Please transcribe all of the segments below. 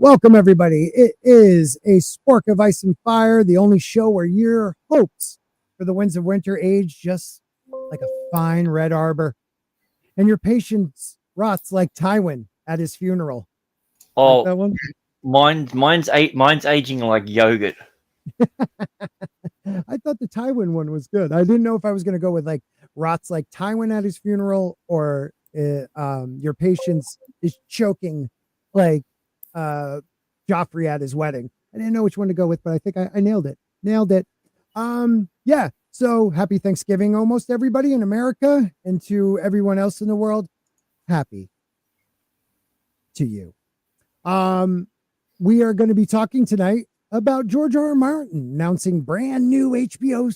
Welcome, everybody. It is a Spork of Ice and Fire, the only show where your hopes for the winds of winter age just like a fine red arbor, and your patience rots like Tywin at his funeral. Oh, like that one? mine's aging like yogurt. I thought the Tywin one was good. I didn't know if I was going to go with like rots like Tywin at his funeral or your patience is choking like Joffrey at his wedding. I didn't know which one to go with, but I think I nailed it. Yeah. So happy Thanksgiving, almost everybody in America, and to everyone else in the world. Happy to you. We are going to be talking tonight about George R. R. Martin announcing brand new HBO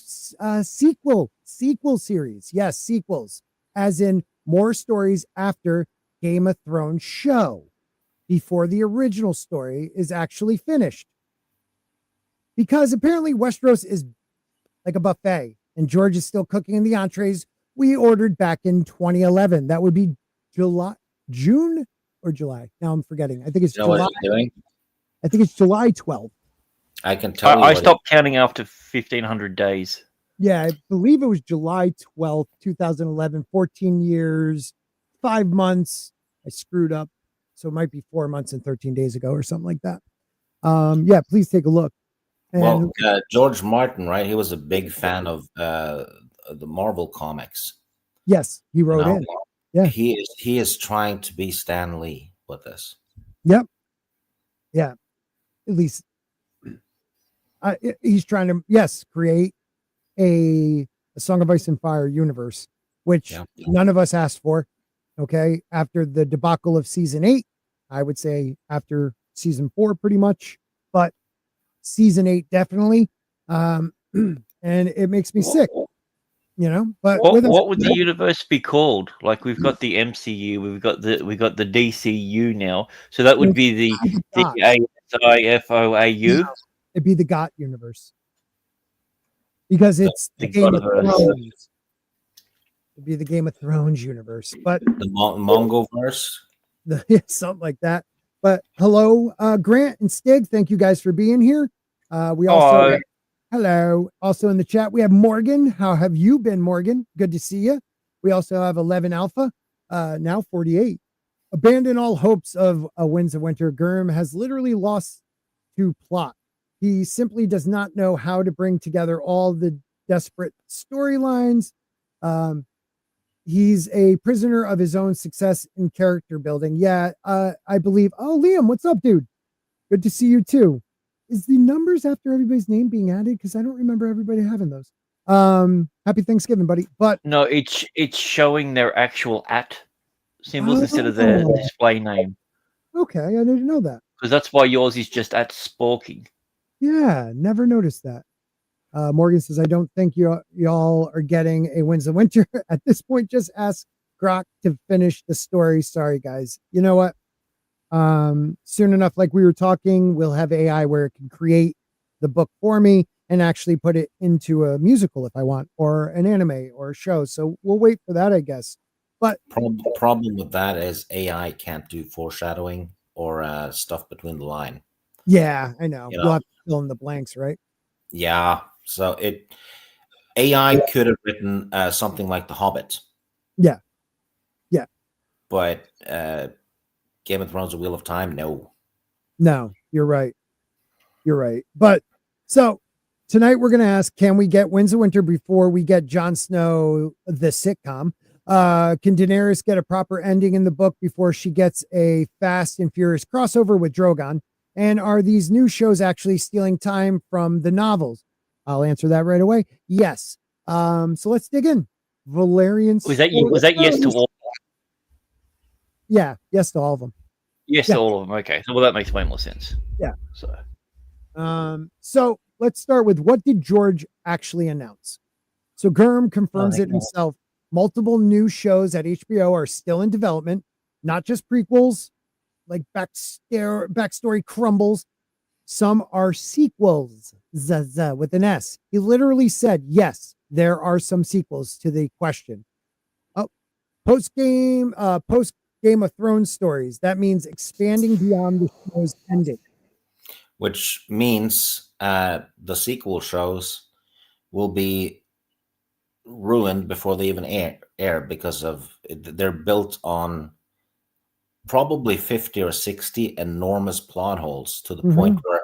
sequel series. Yes, sequels, as in more stories after Game of Thrones show, before the original story is actually finished. Because apparently Westeros is like a buffet and George is still cooking in the entrees we ordered back in 2011. That would be June or July. Now I'm forgetting. I think it's July. What you're doing? I think it's July 12th. I can tell you. I stopped counting after 1,500 days. Yeah, I believe it was July 12th, 2011, 14 years, 5 months. I screwed up. So it might be 4 months and 13 days ago or something like that. Yeah, please take a look. And, George Martin, right? He was a big fan of the Marvel comics. Yes, he wrote in. Yeah, he is trying to be Stan Lee with this. Yep. Yeah, at least he's trying to create a Song of Ice and Fire universe, which none of us asked for. Okay, after the debacle of season 8, I would say after season 4, pretty much, but season 8 definitely. And it makes me sick, you know. But what would the universe be called? Like we've got the MCU, we've got the DCU now, so that would be the ASIFOAU. It'd be the GOT universe because it's the Game of Thrones. It'd be the Game of Thrones universe, but the Mongoverse, something like that. But hello, Grant and Stig. Thank you guys for being here. We also hello. Also in the chat, we have Morgan. How have you been, Morgan? Good to see you. We also have 11 Alpha, now 48. Abandon all hopes of Winds of Winter. Gurm has literally lost to plot. He simply does not know how to bring together all the desperate storylines. He's a prisoner of his own success in character building. Yeah, I believe. Oh, Liam, what's up, dude? Good to see you too. Is the numbers after everybody's name being added? Because I don't remember everybody having those. Happy Thanksgiving, buddy. But no, it's showing their actual @ symbols instead of their display name. Okay, I didn't know that. Because that's why yours is just @Sporking. Yeah, never noticed that. Morgan says, I don't think y'all are getting a Winds of Winter. At this point, just ask Grok to finish the story. Sorry, guys. You know what? Soon enough, like we were talking, we'll have AI where it can create the book for me and actually put it into a musical if I want, or an anime or a show. So we'll wait for that, I guess. But problem with that is AI can't do foreshadowing or stuff between the line. Yeah, I know. You'll have to fill in the blanks, right? Yeah. So AI could have written something like The Hobbit. Yeah. But Game of Thrones: The Wheel of Time, no, you're right. But so tonight we're going to ask, can we get Winds of Winter before we get Jon Snow, the sitcom? Can Daenerys get a proper ending in the book before she gets a Fast and Furious crossover with Drogon? And are these new shows actually stealing time from the novels? I'll answer that right away. Yes. So let's dig in. Valyrian. Was that yes to all? Yeah, yes to all of them. Yes to all of them. Okay. Well, that makes way more sense. Yeah. So let's start with, what did George actually announce? So Gurm confirms it himself. Multiple new shows at HBO are still in development, not just prequels, like backstory crumbles. Some are sequels with an S. He literally said, yes, there are some sequels to the question. Post Game of Thrones stories. That means expanding beyond the show's ending. Which means the sequel shows will be ruined before they even air because they're built on probably 50 or 60 enormous plot holes to the point where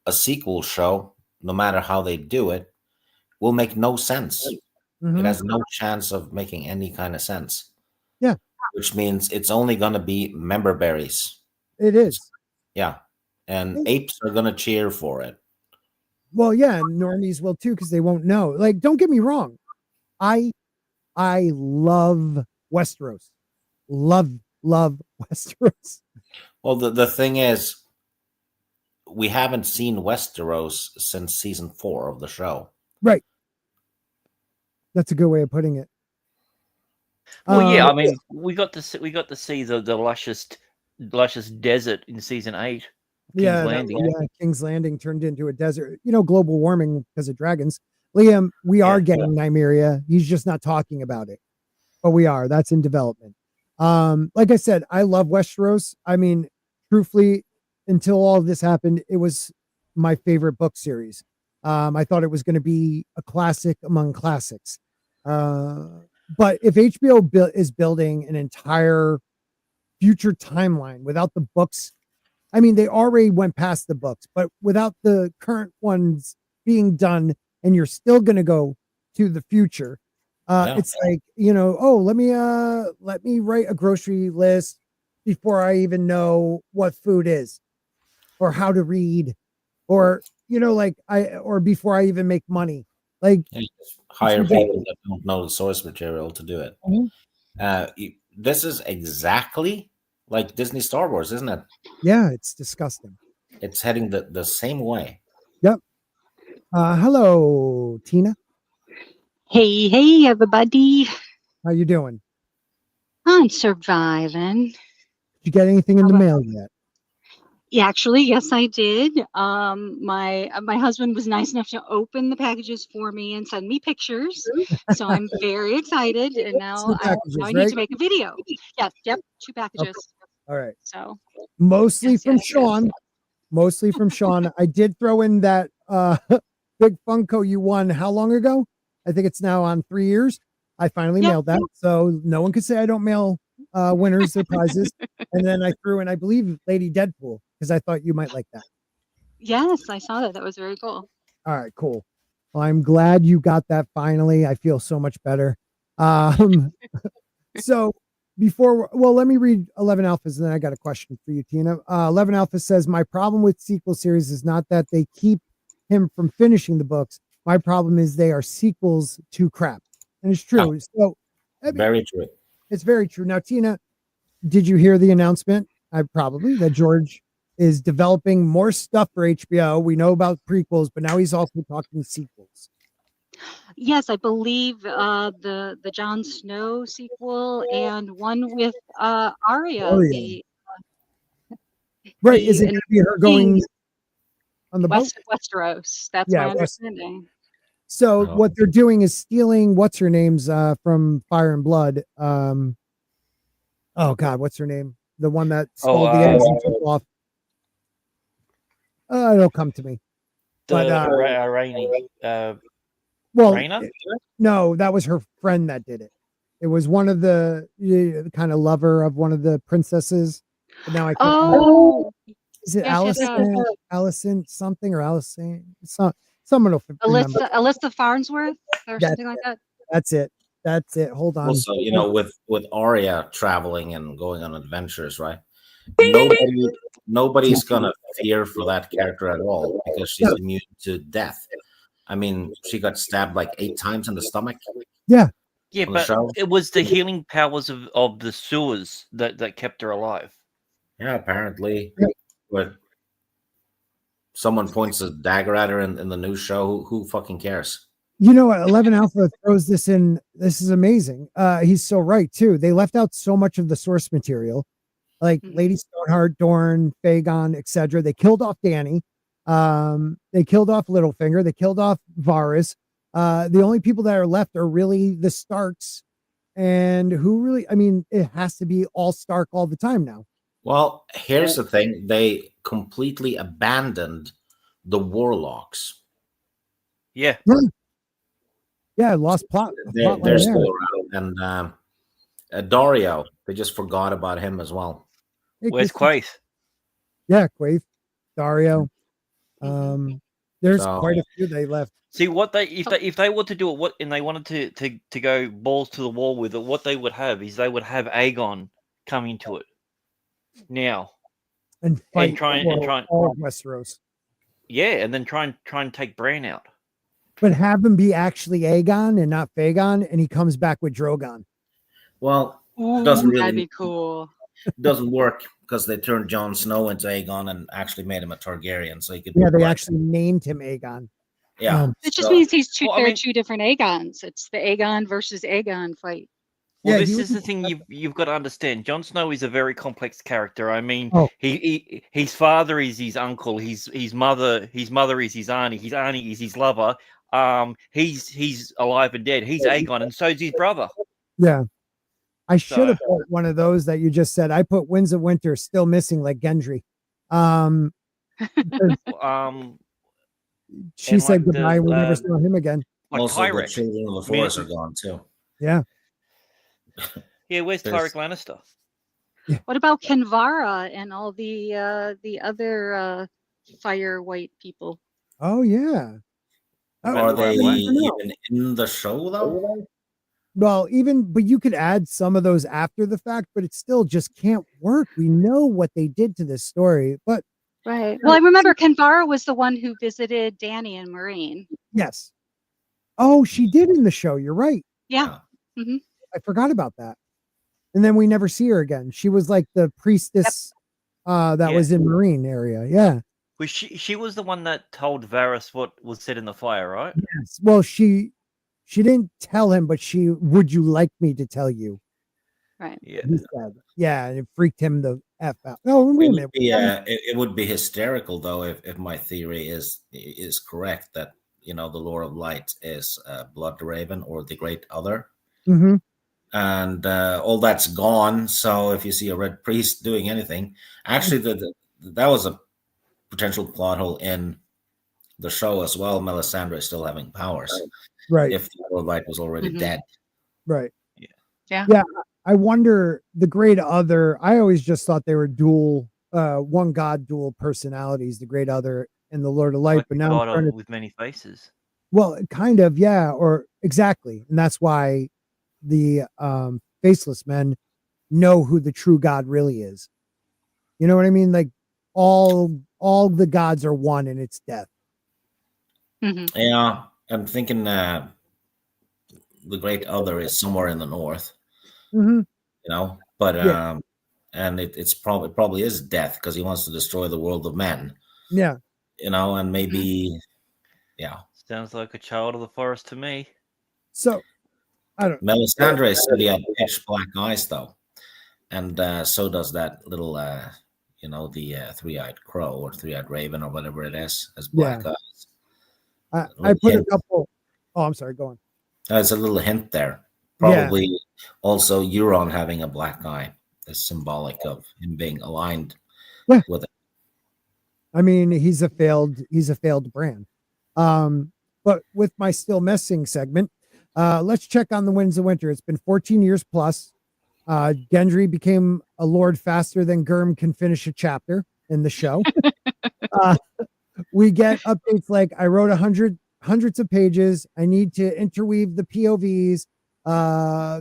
a sequel show, no matter how they do it, will make no sense. It has no chance of making any kind of sense. Yeah. Which means it's only going to be member berries. It is. Yeah. And apes are going to cheer for it. Well, yeah, and normies will too, because they won't know. Like, don't get me wrong. I love Westeros. Love Westeros. Well, the thing is, we haven't seen Westeros since season 4 of the show. Right. That's a good way of putting it. Well, yeah, I mean, we got to see the luscious desert in season 8. King's Landing. King's Landing turned into a desert. Global warming because of dragons. Liam, we are getting Nymeria. He's just not talking about it, but we are. That's in development. Like I said, I love Westeros. I mean, truthfully, until all of this happened, it was my favorite book series. I thought it was going to be a classic among classics. But if HBO is building an entire future timeline without the books, I mean, they already went past the books, but without the current ones being done, and you're still going to go to the future. It's like, let me write a grocery list before I even know what food is or how to read, or, or before I even make money. Like, hire people that don't know the source material to do it. This is exactly like Disney Star Wars, isn't it? Yeah, it's disgusting. It's heading the same way. Yep. Hello, Tina. Hey, everybody. How you doing? I'm surviving. Did you get anything in the mail yet? Yeah, actually, yes, I did. My husband was nice enough to open the packages for me and send me pictures. So I'm very excited. And now I need to make a video. Yeah, yep, 2 packages. Okay. All right. So mostly from Sean. Mostly from Sean. I did throw in that big Funko you won how long ago? I think it's now on 3 years. I finally mailed that. So no one could say I don't mail winners their prizes. And then I threw in, I believe, Lady Deadpool, because I thought you might like that. Yes, I saw that. That was very cool. All right, cool. Well, I'm glad you got that finally. I feel so much better. So let me read 11 Alphas, and then I got a question for you, Tina. 11 Alpha says, my problem with sequel series is not that they keep him from finishing the books. My problem is they are sequels to crap. And it's true. Oh, so very true. It's very true. Now, Tina, did you hear the announcement? That George is developing more stuff for HBO. We know about prequels, but now he's also talking sequels. Yes, I believe the Jon Snow sequel and one with Arya. Right. Is it going to be her going on the boat? Westeros. That's my understanding. So what they're doing is stealing what's her name's from Fire and Blood. Oh God, what's her name? The one that stole the eggs and took off. It'll come to me. Rainy. No, that was her friend that did it. It was one of the kind of lover of one of the princesses. But now I can't remember. Is it Allison? Allison something or Allison? Someone will remember. Alyssa Farnsworth or something like that. That's it. Hold on. Also, with Arya traveling and going on adventures, right? Nobody's gonna fear for that character at all because she's immune to death. I mean, she got stabbed like 8 times in the stomach. Yeah. Yeah, but it was the healing powers of the sewers that kept her alive. Yeah, apparently. But someone points a dagger at her in the new show. Who fucking cares? You know what? 11 Alpha throws this in. This is amazing. He's so right, too. They left out so much of the source material, like Lady Stoneheart, Dorne, Fagon, etc. They killed off Dany. They killed off Littlefinger. They killed off Varys. The only people that are left are really the Starks and who really? I mean, it has to be all Stark all the time now. Well, here's the thing: they completely abandoned the warlocks. Yeah. Yeah, lost plot. They're still around, and Dario, they just forgot about him as well. Where's Quaithe? Yeah, Quaithe, Dario. There's quite a few they left. See what if they were to do it, and they wanted to go balls to the wall with it, what they would have is they would have Aegon come into it now and fight try all of Westeros. Yeah, and then try and take Bran out. But have him be actually Aegon and not Phaegon, and he comes back with Drogon. Well, that'd be cool. Doesn't work because they turned Jon Snow into Aegon and actually made him a Targaryen, so he could. Yeah, they actually named him Aegon. Yeah, it just means he's two different Aegons. It's the Aegon versus Aegon fight. Well, this is the thing you've got to understand. Jon Snow is a very complex character. I mean, his father is his uncle. His mother is his auntie. His auntie is his lover. He's alive and dead. He's Aegon, and so's his brother. Yeah, I should have put one of those that you just said. I put Winds of Winter still missing, like Gendry. She said goodbye. We never saw him again. Like also, Tyrek. the children of the forest are gone too. Yeah. Yeah, where's Tyrek Lannister? What about Kinvara and all the other fire white people? Oh yeah. Are they even in the show though? Well, but you could add some of those after the fact, but it still just can't work. We know what they did to this story, but right. Well, I remember Kinvara was the one who visited Dany and Marine. Yes. Oh, she did in the show. You're right. Yeah. Mm-hmm. I forgot about that. And then we never see her again. She was like the priestess that was in Marine area. Yeah. Well, she was the one that told Varys what was set in the fire, right? Yes. Well, she didn't tell him, but would you like me to tell you? Right. Yeah. He said, yeah, and it freaked him the F out. No, wait a minute. It would be hysterical though if my theory is correct that the Lord of Light is Blood Raven or the Great Other. Mm-hmm. And all that's gone. So if you see a red priest doing anything, actually, that was a potential plot hole in the show as well. Melisandre is still having powers, right? If the Lord of Light was already dead, right? Yeah. I wonder the Great Other. I always just thought they were dual, one god, dual personalities. The Great Other and the Lord of Light, but now with many faces. Well, kind of, yeah, or exactly, and that's why the faceless men know who the true God really is. You know what I mean? Like all the gods are one, and it's death. Mm-hmm. Yeah, I'm thinking the Great Other is somewhere in the north. Mm-hmm. But and it probably is death because he wants to destroy the world of men. Yeah, and maybe, sounds like a child of the forest to me. So. I don't. Melisandre said he had pitch black eyes though, and so does that little, the three-eyed crow or three-eyed raven or whatever it is, has black eyes. I put a couple. Oh, I'm sorry. Go on. There's a little hint there. Probably also Euron having a black eye is symbolic of him being aligned with it. I mean, he's a failed Bran. But with my still messing segment. Let's check on the Winds of Winter. It's been 14 years plus. Gendry became a lord faster than Gurm can finish a chapter in the show. We get updates like I wrote hundreds of pages. I need to interweave the POVs.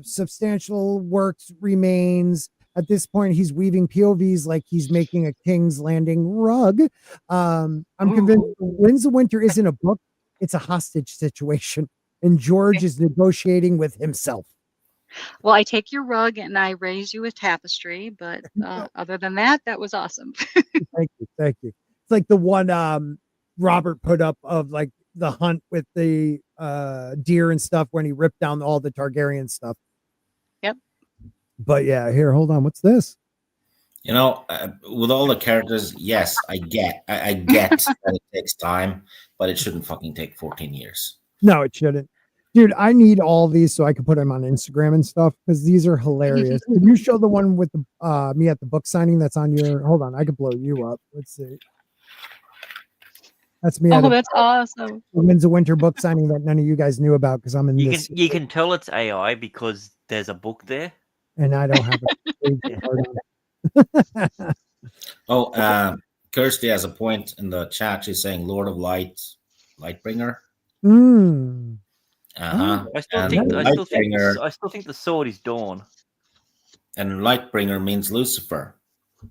Substantial works remains. At this point, he's weaving POVs like he's making a King's Landing rug. I'm convinced Winds of Winter isn't a book. It's a hostage situation. And George is negotiating with himself. Well, I take your rug and I raise you a tapestry, but other than that was awesome. Thank you. It's like the one Robert put up of like the hunt with the deer and stuff when he ripped down all the Targaryen stuff. Yep. But yeah, here, hold on. What's this? With all the characters, yes, I get that it takes time, but it shouldn't fucking take 14 years. No, it shouldn't. Dude, I need all these so I can put them on Instagram and stuff because these are hilarious. Can you show the one with the me at the book signing that's on your? Hold on, I could blow you up. Let's see. That's me. Oh, that's awesome. Winds of Winter book signing that none of you guys knew about because I'm in this. You can tell it's AI because there's a book there, and I don't have a. Oh, Kirsty has a point in the chat. She's saying Lord of Light, Lightbringer. Mm. I still think the sword is Dawn. And Lightbringer means Lucifer.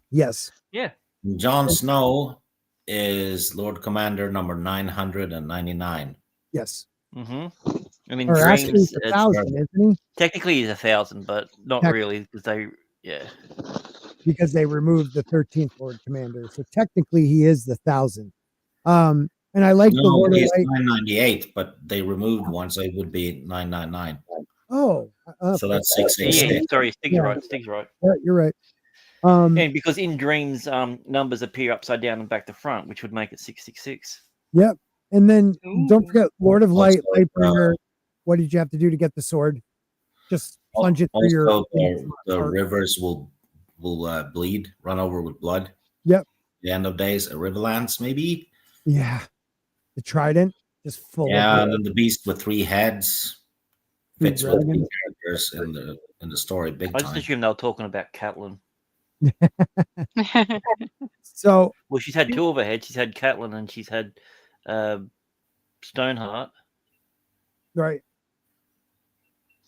Yes. Yeah. Jon Snow is Lord Commander number 999. Yes. Mm-hmm. I mean, Dreams, 1,000, isn't he? Technically, he's 1,000, but not really because because they removed the 13th Lord Commander, so technically he is the 1,000. And I like the Lord of Light. 998, but they removed one, so it would be 999. Oh, so that's 666. Yeah, sorry, Stig's right. Stig's right. Yeah, you're right. And because in dreams, numbers appear upside down and back to front, which would make it 666. Yep. And then don't forget Lord of Light, Lightbringer. What did you have to do to get the sword? Just plunge it through your. The rivers will bleed, run over with blood. Yep. The end of days, a Riverlands, maybe. Yeah. The trident just full. Yeah, and then the beast with 3 heads fits with the characters in the story big time. I just assume they were talking about Catelyn. So, well, she's had 2 of her heads. She's had Catelyn and she's had Stoneheart. Right.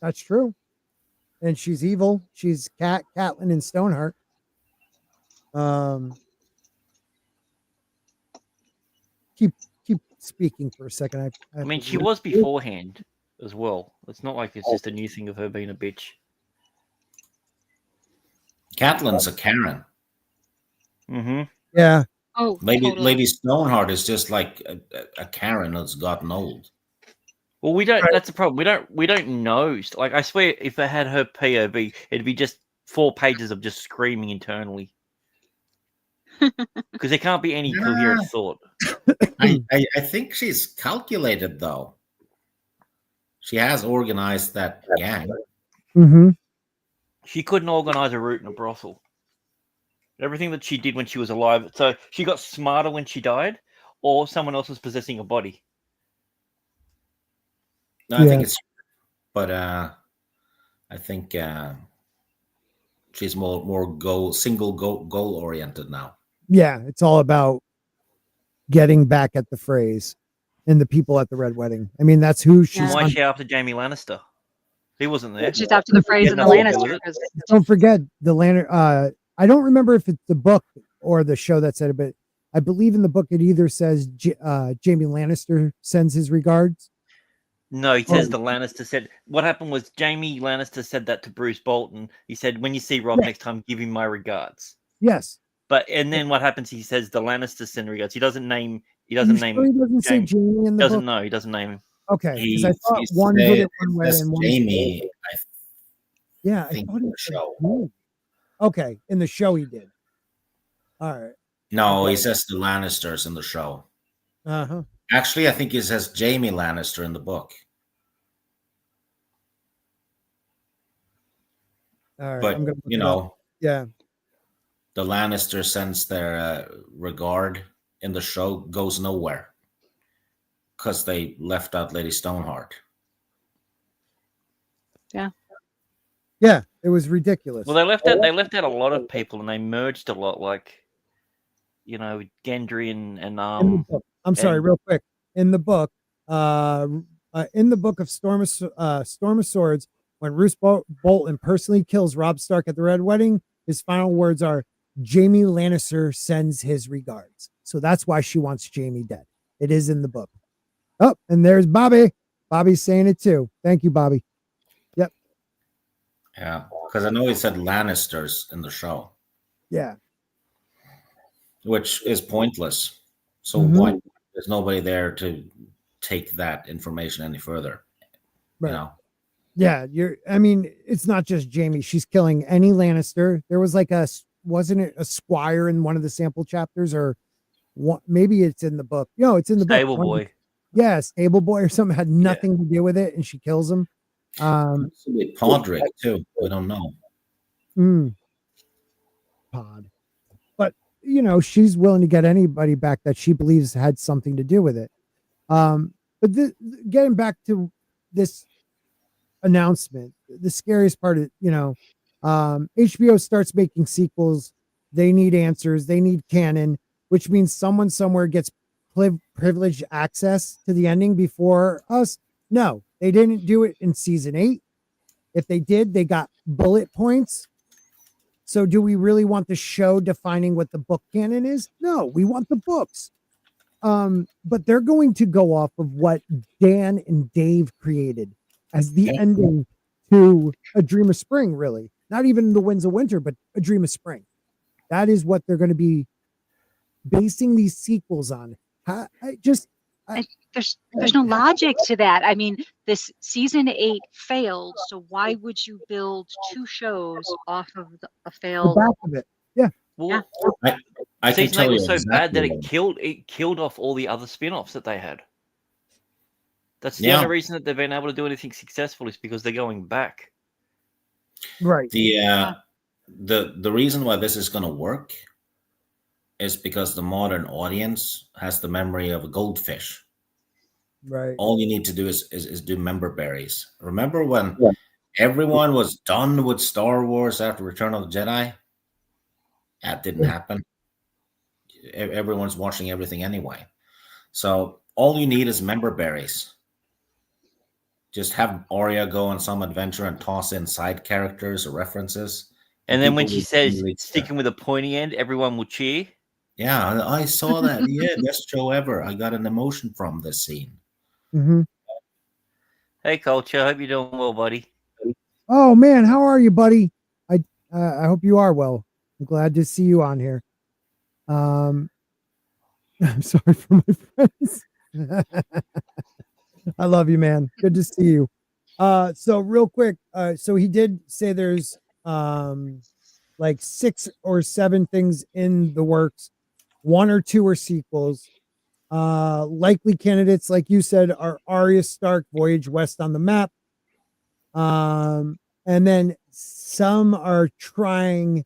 That's true. And she's evil. She's Catelyn and Stoneheart. Keep speaking for a second. I mean, she was beforehand as well. It's not like it's just a new thing of her being a bitch. Catelyn's a Karen. Mm-hmm. Yeah. Oh, Lady Stoneheart is just like a Karen that's gotten old. Well, we don't. Right. That's the problem. We don't know. Like, I swear, if it had her POV, it'd be just 4 pages of just screaming internally. Because there can't be any coherent thought. I think she's calculated, though. She has organized that gang. Mm-hmm. She couldn't organize a route in a brothel. Everything that she did when she was alive. So she got smarter when she died, or someone else was possessing a body. No, I think it's, but I think she's more single goal oriented now. Yeah, it's all about getting back at the phrase and the people at the Red Wedding. I mean, that's who she's. Why is she after Jaime Lannister? He wasn't there. She's after the phrase and the Lannister. Don't forget the Lannister. I don't remember if it's the book or the show that said it, but I believe in the book it either says Jaime Lannister sends his regards. No, he says the Lannister said. What happened was Jaime Lannister said that to Bruce Bolton. He said, "When you see Rob next time, give him my regards." Yes. And then what happens? He says the Lannister send regards. He doesn't name. He doesn't say Jaime in the doesn't book? know. He doesn't name him. Okay, because I thought one did it one way and one. Jaime. I thought it was okay, in the show he did. All right. No, he says the Lannisters in the show. Uh-huh. Actually, I think he says Jaime Lannister in the book. All right. But, yeah. The Lannister sends their regard in the show goes nowhere because they left out Lady Stoneheart. Yeah. Yeah, it was ridiculous. Well, they left out a lot of people and they merged a lot, like, Gendry and I'm sorry, real quick. In the book of Storm of Swords, when Roose Bolton personally kills Robb Stark at the Red Wedding, his final words are, Jaime Lannister sends his regards. So that's why she wants Jaime dead. It is in the book. Oh, and there's Bobby. Bobby's saying it too. Thank you, Bobby. Yep. Yeah, because I know he said Lannisters in the show. Yeah. Which is pointless. So why? There's nobody there to take that information any further. Right. Yeah, it's not just Jaime. She's killing any Lannister. There was wasn't it a squire in one of the sample chapters, or maybe it's in the book? No, it's in the Stable book. boy. Yeah, stable boy or something had nothing to do with it, and she kills him. Possibly Podrick too. We don't know. Pod. But she's willing to get anybody back that she believes had something to do with it. But getting back to this announcement, the scariest part is, HBO starts making sequels. They need answers. They need canon, which means someone somewhere gets privileged access to the ending before us. No, they didn't do it in season 8. If they did, they got bullet points. So do we really want the show defining what the book canon is? No, we want the books. But they're going to go off of what Dan and Dave created as the ending to A Dream of Spring, really. Not even The Winds of Winter, but A Dream of Spring. That is what they're going to be basing these sequels on. There's no logic to that. I mean, this season 8 failed, so why would you build 2 shows off of a failed? The back of it. Yeah. Well, I can season tell 8 you was so bad that exactly it killed off all the other spin-offs that they had. That's the only reason that they've been able to do anything successful is because they're going back. Right. The reason why this is going to work is because the modern audience has the memory of a goldfish. Right. All you need to do is do member berries. Remember when everyone was done with Star Wars after Return of the Jedi? That didn't happen. Everyone's watching everything anyway. So all you need is member berries. Just have Arya go on some adventure and toss in side characters or references. And then when she says sticking with a pointy end, everyone will cheer. Yeah, I saw that. Yeah, best show ever. I got an emotion from this scene. Mm-hmm. Hey, Culture. Hope you're doing well, buddy. Oh man, how are you, buddy? I hope you are well. I'm glad to see you on here. I'm sorry for my friends. I love you, man. Good to see you. So real quick, so he did say there's like 6 or 7 things in the works. 1 or 2 are sequels. Likely candidates, like you said, are Arya Stark, Voyage West on the Map. And then some are trying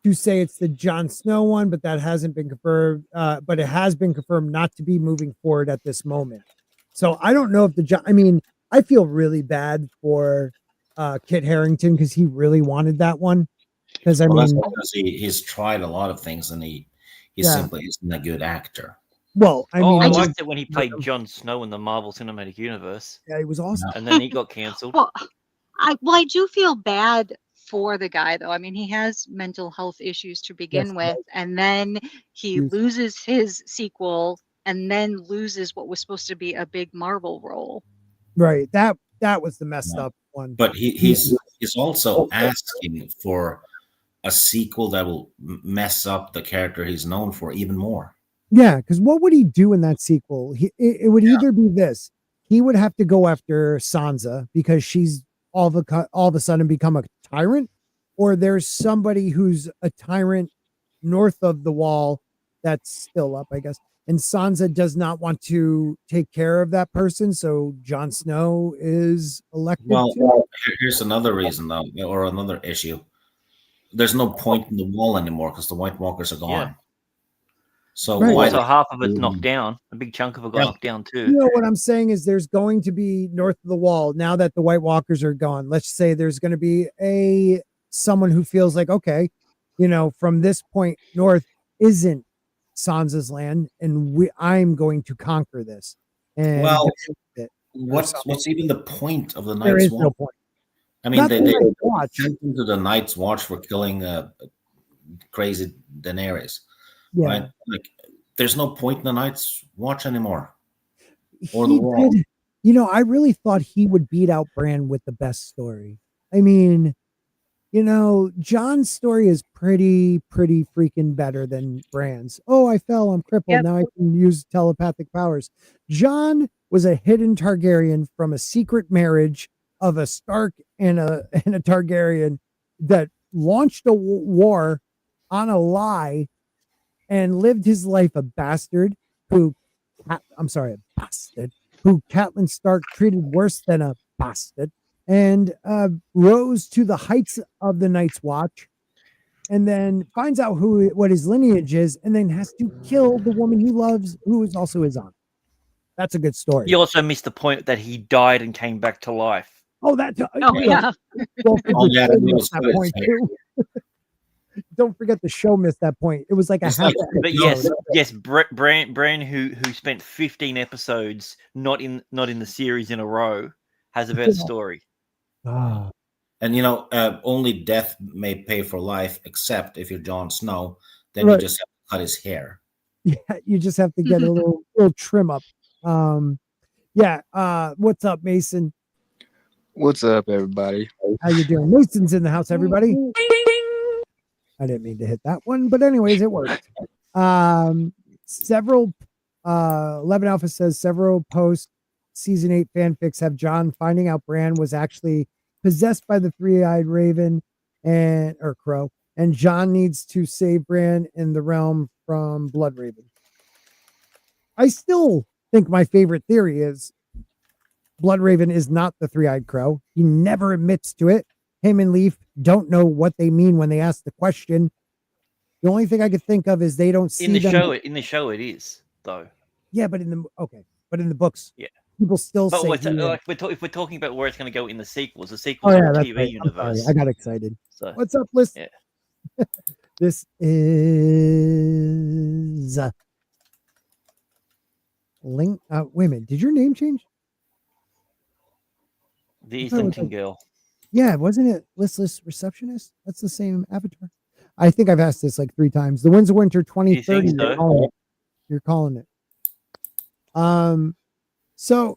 to say it's the Jon Snow one, but that hasn't been confirmed. But it has been confirmed not to be moving forward at this moment. So I don't know if I feel really bad for Kit Harington because he really wanted that one. Because that's because he's tried a lot of things and he simply isn't a good actor. Well, I liked it when he played Jon Snow in the Marvel Cinematic Universe. Yeah, he was awesome. And then he got canceled. Well, I do feel bad for the guy, though. I mean, he has mental health issues to begin with, and then he loses his sequel, and then loses what was supposed to be a big Marvel role. Right. That was the messed up one. But he's also asking for a sequel that will mess up the character he's known for even more. Yeah, because what would he do in that sequel? It would either be this. He would have to go after Sansa because she's all of a sudden become a tyrant, or there's somebody who's a tyrant north of the wall that's still up, I guess. And Sansa does not want to take care of that person, so Jon Snow is elected. Well, here's another reason, though, or another issue. There's no point in the wall anymore because the White Walkers are gone. Yeah. So so half of it's knocked down. A big chunk of it got knocked down too. You know what I'm saying is there's going to be north of the wall now that the White Walkers are gone. Let's say there's going to be someone who feels like, okay, from this point north isn't Sansa's land, and I'm going to conquer this. And what's even the point of the Night's there is Watch? no point. I mean, they watch sent them to the Night's Watch for killing crazy Daenerys. Yeah, right? Like, there's no point in the Night's Watch anymore. Or the world. I really thought he would beat out Bran with the best story. I mean, Jon's story is pretty freaking better than Bran's. Oh, I fell, I'm crippled. Yep. Now I can use telepathic powers. Jon was a hidden Targaryen from a secret marriage of a Stark and a Targaryen that launched a war on a lie and lived his life a bastard who a bastard, who Catelyn Stark treated worse than a bastard, and rose to the heights of the Night's Watch, and then finds out what his lineage is, and then has to kill the woman he loves, who is also his aunt. That's a good story. You also missed the point that he died and came back to life. Oh, that. yeah. Well, Oh, yeah, the show that missed was that good. point too. Don't forget the show missed that point. It was like a It's half. like- But yes, Bran, who spent 15 episodes not in the series in a row, has a better story. Ah, And only death may pay for life, except if you're Jon Snow, then Right. you just have to cut his hair. yeah, you just have to get a little trim up. What's up, Mason? What's up, everybody? How you doing? Mason's in the house, everybody. I didn't mean to hit that one, but anyways, it worked. Several 11 Alpha says several post season 8 fanfics have Jon finding out Bran was actually possessed by the three-eyed raven or crow, and Jon needs to save Bran in the realm from Blood Raven. I still think my favorite theory is Blood Raven is not the three-eyed crow. He never admits to it. Him and Leaf don't know what they mean when they ask the question. The only thing I could think of is they don't see In the them. show, it is though. Yeah, but in the books, Yeah. people still But say. if we're talking about where it's going to go in the sequels, the sequels Oh are yeah, a that's TV right. I'm universe. sorry. I got excited. So What's up, list? Yeah. This is Link. Wait a minute. Did your name change? the I East thought it was Lincoln like- girl. Yeah, wasn't it Listless Receptionist? That's the same avatar. I think I've asked this like 3 times. The Winds of Winter 2030. so? You're calling it. So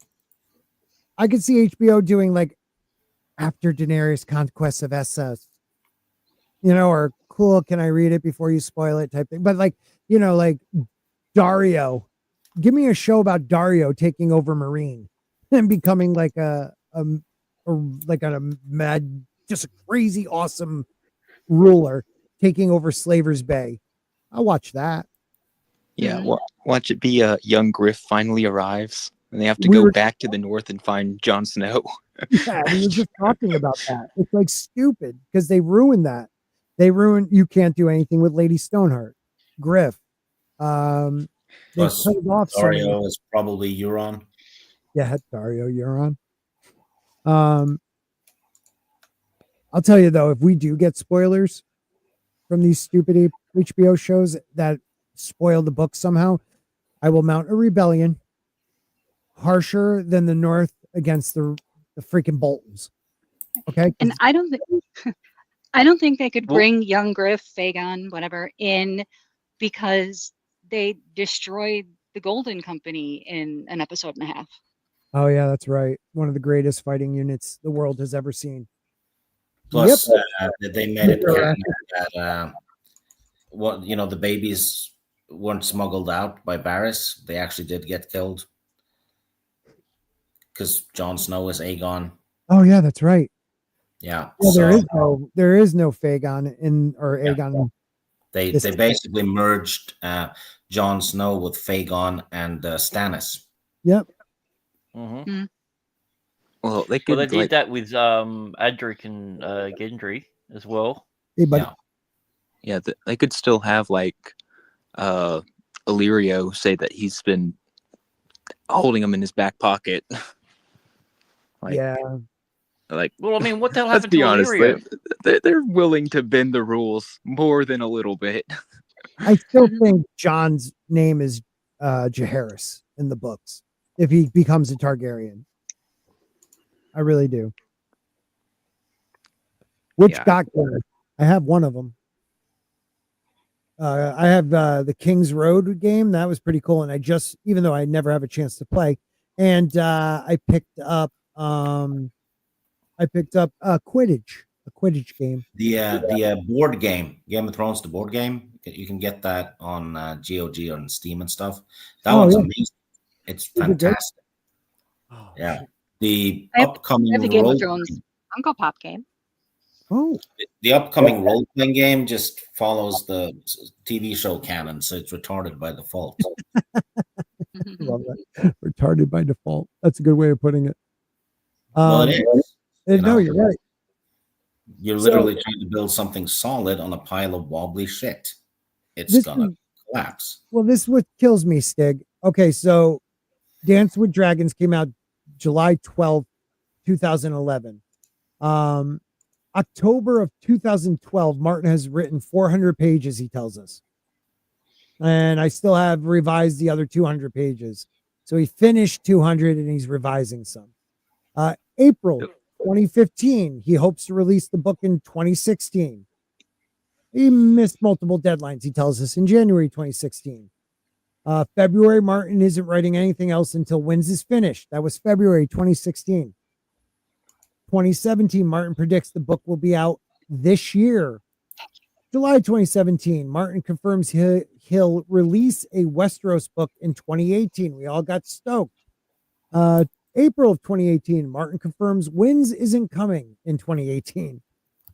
I could see HBO doing like after Daenerys Conquest of Essos, or cool, can I read it before you spoil it type thing. But like Dario, give me a show about Dario taking over Marine and becoming like a mad, just a crazy awesome ruler taking over Slaver's Bay. I'll watch that. Yeah, Mhm. watch it be young Griff finally arrives, and they have to We go were- back to the north and find Jon Snow. Yeah, we were just talking about that. It's like stupid because they ruined that. You can't do anything with Lady Stoneheart, Griff. They Plus, cut it off so many. Dario is probably Euron. Yeah, Dario, you're on. I'll tell you though, if we do get spoilers from these stupid HBO shows that spoil the book somehow, I will mount a rebellion harsher than the North against the freaking Boltons. Okay, And I don't think they could Well- bring young Griff, Fagon, whatever, in because they destroyed the Golden Company in an episode and a half. oh yeah, that's right. One of the greatest fighting units the world has ever seen. Plus, they made it Yep. clear that the babies weren't smuggled out by Varys. They actually did get killed because Jon Snow is Aegon. Oh yeah, that's right. Yeah, Well, so there is no Fagon Aegon. they basically merged Jon Snow with Fagon and Stannis. Yep. Mm-hmm. Well, they Well, could they did like, that with Adric and Gendry as well. Hey, buddy. Yeah. they could still have like Illyrio say that he's been holding him in his back pocket. Like, Yeah. like Well, I mean, what the hell let's happened be to honest, Illyrio? they're willing to bend the rules more than a little bit. I still think John's name is Jaehaerys in the books if he becomes a Targaryen. I really do. Which Yeah. got good. I have one of them. I have the King's Road game. That was pretty cool. And even though I never have a chance to play, and I picked up Quidditch, a Quidditch game. The board game, Game of Thrones, the board game. You can get that on GOG on Steam and stuff. That Oh, one's yeah. amazing. It's Is it good? fantastic. Oh, Yeah. shit. The I have- upcoming I have the Game role, of Thrones Uncle Pop game. Oh, the upcoming role-playing game just follows the TV show canon, so it's retarded by default. Love that. Retarded by default. That's a good way of putting it. Well, it is. No, you're right. You're literally trying to build something solid on a pile of wobbly shit. It's gonna collapse. Well, this is what kills me, Stig. Okay, so Dance with Dragons came out July 12th, 2011. October of 2012, Martin has written 400 pages, he tells us. And I still have revised the other 200 pages. So he finished 200 and he's revising some. April 2015, he hopes to release the book in 2016. He missed multiple deadlines, he tells us, in January 2016. February, Martin isn't writing anything else until Winds is finished. That was February 2016. 2017, Martin predicts the book will be out this year. July 2017, Martin confirms he'll release a Westeros book in 2018. We all got stoked. April of 2018, Martin confirms Winds isn't coming in 2018.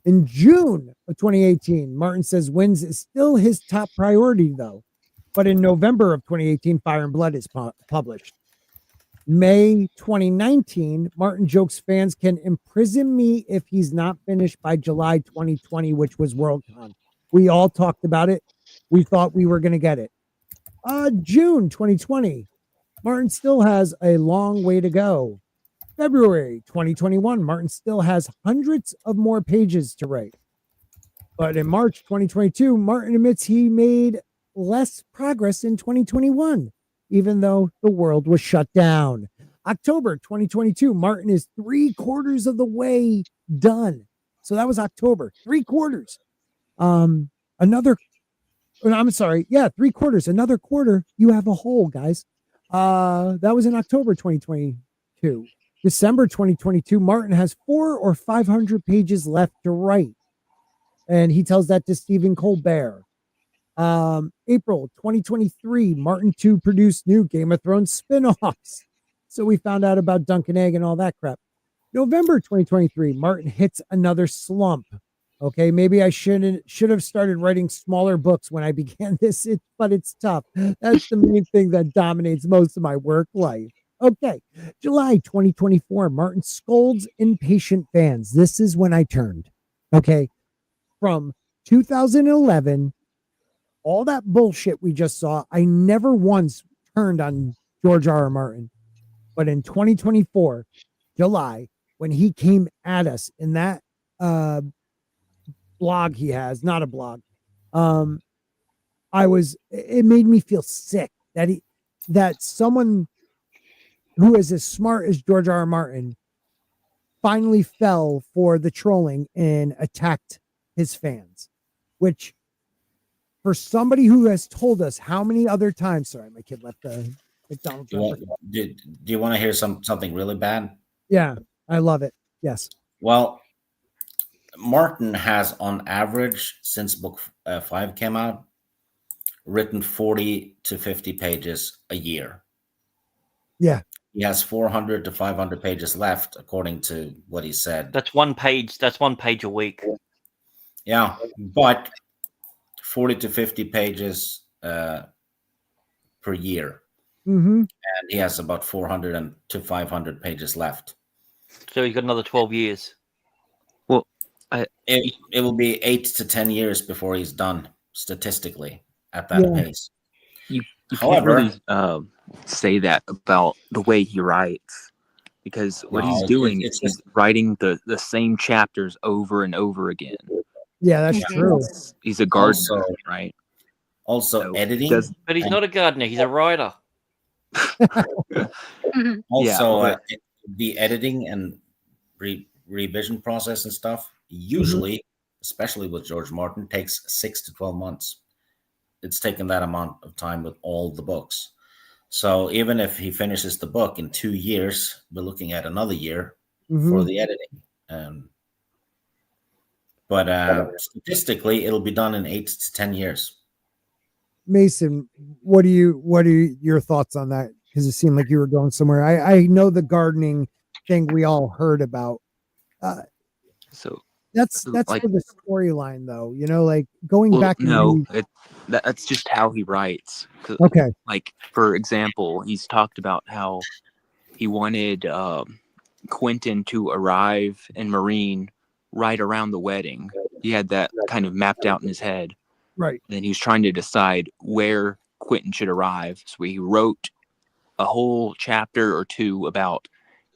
In June of 2018, Martin says Winds is still his top priority, though. But in November of 2018, Fire and Blood is published. May 2019, Martin jokes fans can imprison me if he's not finished by July 2020, which was Worldcon. We all talked about it. We thought we were going to get it. June 2020, Martin still has a long way to go. February 2021, Martin still has hundreds of more pages to write. But in March 2022, Martin admits he made less progress in 2021, even though the world was shut down. October 2022, Martin is 3/4 of the way done. So that was October, 3/4. Another 3/4. Another quarter, you have a hole, guys. That was in October 2022. December 2022, Martin has 400 or 500 pages left to write. And he tells that to Stephen Colbert. April 2023, Martin 2 produced new Game of Thrones spin-offs. So we found out about Duncan Egg and all that crap. November 2023, Martin hits another slump. Okay, maybe I should have started writing smaller books when I began this, but it's tough. That's the main thing that dominates most of my work life. Okay, July 2024, Martin scolds impatient fans. This is when I turned. Okay, from 2011, all that bullshit we just saw, I never once turned on George R.R. Martin. But in 2024, July, when he came at us in that blog he has, not a blog, it made me feel sick that someone who is as smart as George R.R. Martin finally fell for the trolling and attacked his fans, which for somebody who has told us how many other times, sorry, my kid left the McDonald's. Do you want to hear something really bad? Yeah, I love it. Yes. Well, Martin has on average, since book 5 came out, written 40 to 50 pages a year. Yeah. He has 400 to 500 pages left, according to what he said. That's one page a week. Yeah, but 40 to 50 pages per year. Mm-hmm. And he has about 400 to 500 pages left. So he's got another 12 years. Well, it will be 8 to 10 years before he's done, statistically, at that pace. You However, can't really say that about the way he writes, because what he's doing is he's writing the same chapters over and over again. Yeah, that's true. He's a gardener, right? Also, So editing. But he's not a gardener. He's a writer. Also, the editing and revision process and stuff, usually, especially with George Martin, takes 6 to 12 months. It's taken that amount of time with all the books. So even if he finishes the book in 2 years, we're looking at another year for the editing. But statistically, it'll be done in 8 to 10 years. Mason, what are your thoughts on that? Because it seemed like you were going somewhere. I know the gardening thing we all heard about. So That's like, for the storyline, though. You know, like going well, back. no, that's just how he writes. Okay. Like, for example, he's talked about how he wanted Quentin to arrive in Marine right around the wedding. He had that kind of mapped out in his head. Right. And he was trying to decide where Quentin should arrive. So he wrote a whole chapter or two about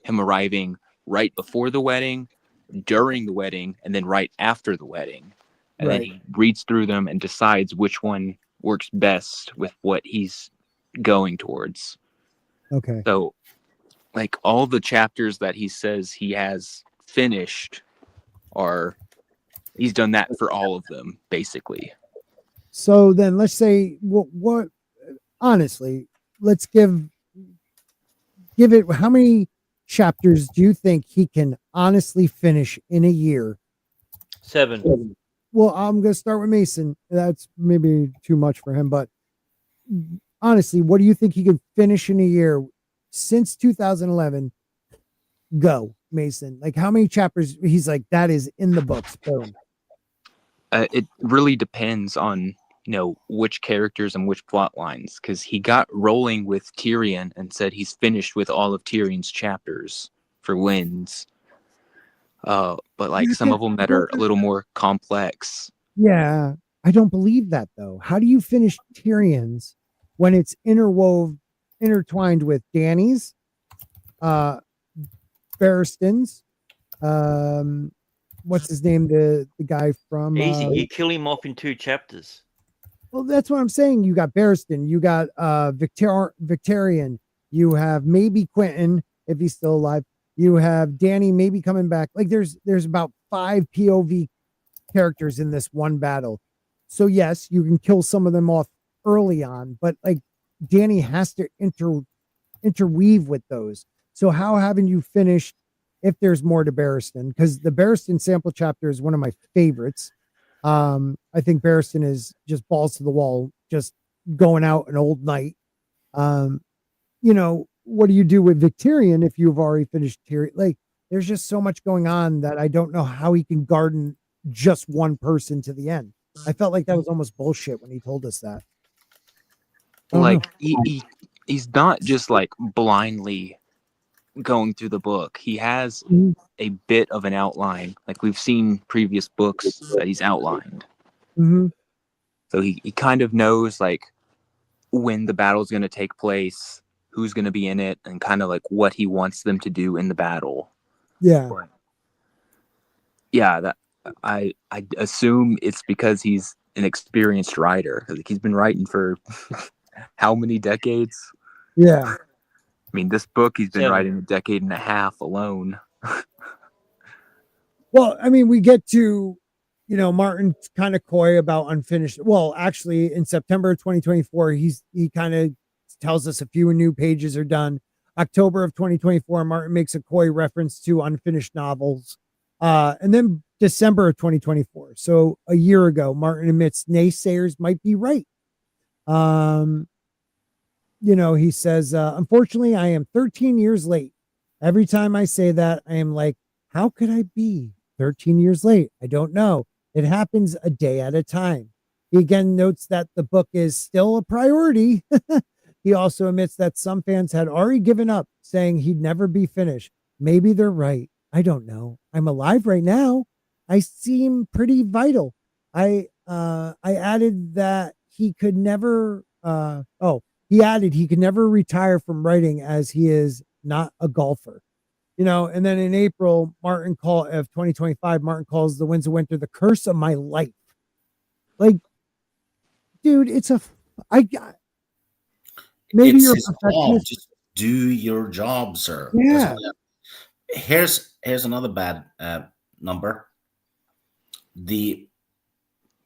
him arriving right before the wedding, during the wedding, and then right after the wedding. And then he reads through them and decides which one works best with what he's going towards. Okay. So, like, all the chapters that he says he has finished he's done that for all of them, basically. So then let's say what honestly, let's give it, how many chapters do you think he can honestly finish in a year? 7. Well, I'm going to start with Mason. That's maybe too much for him, but honestly, what do you think he can finish in a year since 2011? Go, Mason. Like, how many chapters? He's like, that is in the books. Boom. It really depends on, which characters and which plot lines, because he got rolling with Tyrion and said he's finished with all of Tyrion's chapters for Winds. But like some of them that are a little more complex. Yeah, I don't believe that though. How do you finish Tyrion's when it's intertwined with Dany's, Barristan's, what's his name? The guy from Easy. You kill him off in 2 chapters. Well, that's what I'm saying. You got Barristan, you got Victorian, you have maybe Quentin if he's still alive. You have Dany maybe coming back. Like there's about 5 POV characters in this one battle. So yes, you can kill some of them off early on, but like Dany has to interweave with those. So how haven't you finished if there's more to Barristan? Because the Barristan sample chapter is one of my favorites. I think Barristan is just balls to the wall, just going out an old night. What do you do with Victorian if you've already finished Tyrion? Like, there's just so much going on that I don't know how he can garden just one person to the end. I felt like that was almost bullshit when he told us that. Like he's not just like blindly going through the book. He has a bit of an outline. Like we've seen previous books that he's outlined. Mm-hmm. So he kind of knows like when the battle's going to take place, who's going to be in it, and kind of like what he wants them to do in the battle. Yeah. But, yeah, that I assume it's because he's an experienced writer. Like he's been writing for how many decades? Yeah. I mean, this book he's been 7. writing a decade and a half alone. Well, I mean, we get to, Martin's kind of coy about unfinished. Well, actually, in September of 2024, he kind of tells us a few new pages are done. October of 2024, Martin makes a coy reference to unfinished novels. And then December of 2024, so a year ago, Martin admits naysayers might be right. He says, unfortunately, I am 13 years late. Every time I say that, I am like, how could I be 13 years late? I don't know. It happens a day at a time. He again notes that the book is still a priority. He also admits that some fans had already given up, saying he'd never be finished. Maybe they're right. I don't know. I'm alive right now. I seem pretty vital. I added that he could never, he added he could never retire from writing as he is not a golfer. And then in April, of 2025, Martin calls The Winds of Winter the curse of my life. Like, dude, maybe it's you're a his job. perfectionist. Just do your job, sir. Yeah. Here's another bad number. The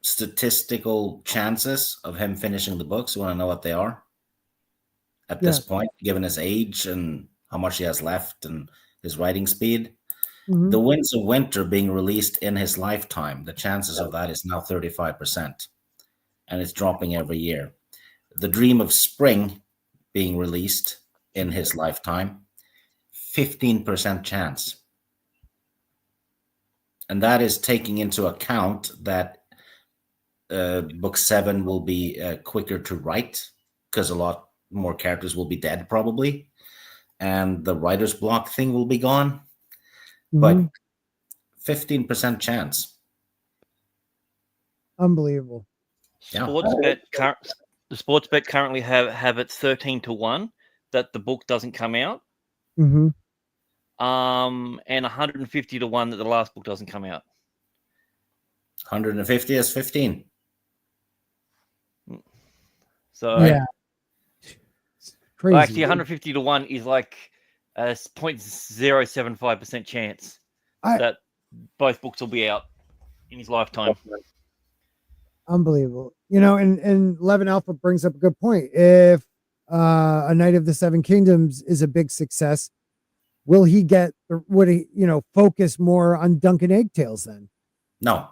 statistical chances of him finishing the books. You want to know what they are? At this point, given his age and how much he has left and his writing speed, The Winds of Winter being released in his lifetime, the chances of that is now 35%, and it's dropping every year. The Dream of Spring being released in his lifetime, 15% chance. and that is taking into account that book 7 will be quicker to write because a lot more characters will be dead probably, and the writer's block thing will be gone. But Mhm. 15% chance. Unbelievable. Yeah. The sports bet currently have it 13-1 that the book doesn't come out. Hmm. And 150-1 that the last book doesn't come out. 150 is 15. So Right. Yeah. Crazy. actually, 150-1 is like a 0.075% chance that both books will be out in his lifetime. Unbelievable. And 11 Alpha brings up a good point. If A Knight of the Seven Kingdoms is a big success, would he focus more on Duncan Eggtails then? No.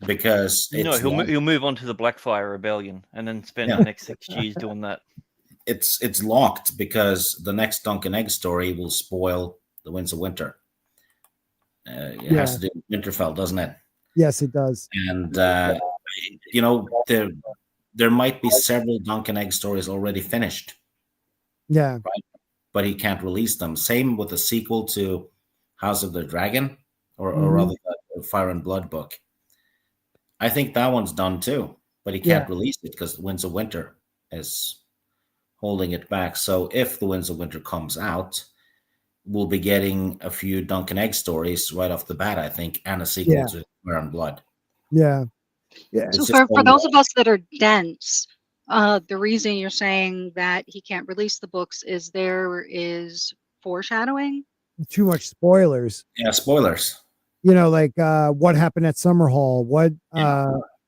Because he'll move on to the Blackfire Rebellion and then spend the next 6 years doing that. It's locked because the next Duncan Egg story will spoil the Winds of Winter. It has to do with Winterfell, doesn't it? Yes, it does. And there might be several Duncan Egg stories already finished. Yeah. Right? But he can't release them. Same with the sequel to House of the Dragon, or rather the Fire and Blood book. I think that one's done too, but he can't release it because the Winds of Winter is holding it back. So if the Winds of Winter comes out, we'll be getting a few Duncan Egg stories right off the bat, I think, and a sequel to Fire and Blood. Yeah. So for those of us that are dense, the reason you're saying that he can't release the books is there is foreshadowing. Too much spoilers. Yeah, spoilers. Like what happened at Summerhall,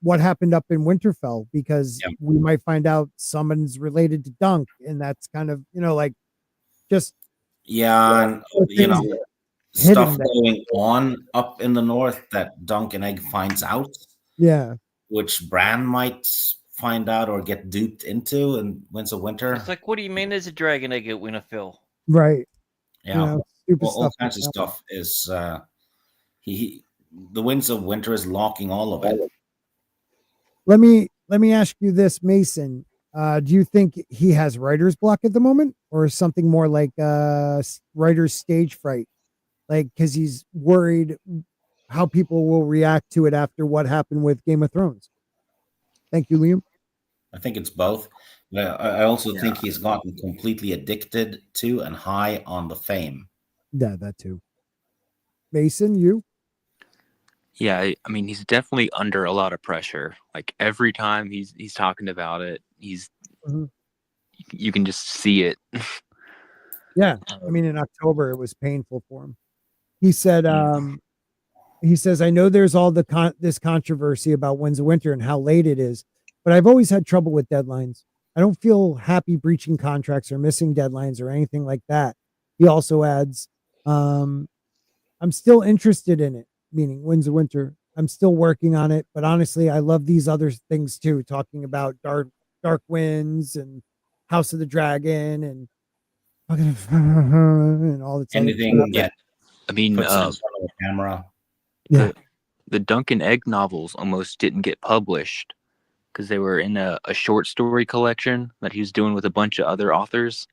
what happened up in Winterfell, because we might find out someone's related to Dunk, and that's kind of just and stuff going on up in the north that Dunk and Egg finds out. Yeah. Which Bran might find out or get duped into in Winds of Winter. It's like, what do you mean there's a dragon egg at Winterfell? Right. Yeah. All kinds of stuff is the Winds of Winter is locking all of it. Let me ask you this, Mason. Do you think he has writer's block at the moment, or something more like writer's stage fright? Like, because he's worried how people will react to it after what happened with Game of Thrones. Thank you, Liam. I think it's both. I also think he's gotten completely addicted to and high on the fame. Yeah, that too. Mason, you? Yeah, I mean, he's definitely under a lot of pressure. Like every time he's talking about it, you can just see it. Yeah, I mean, in October it was painful for him. He said, he says, I know there's all this controversy about Winds of Winter and how late it is, but I've always had trouble with deadlines. I don't feel happy breaching contracts or missing deadlines or anything like that. He also adds, I'm still interested in it, meaning Winds of Winter. I'm still working on it, but honestly, I love these other things too, talking about Dark Winds and House of the Dragon and all the anything that I mean, puts in front of the camera. The Duncan Egg novels almost didn't get published because they were in a short story collection that he was doing with a bunch of other authors.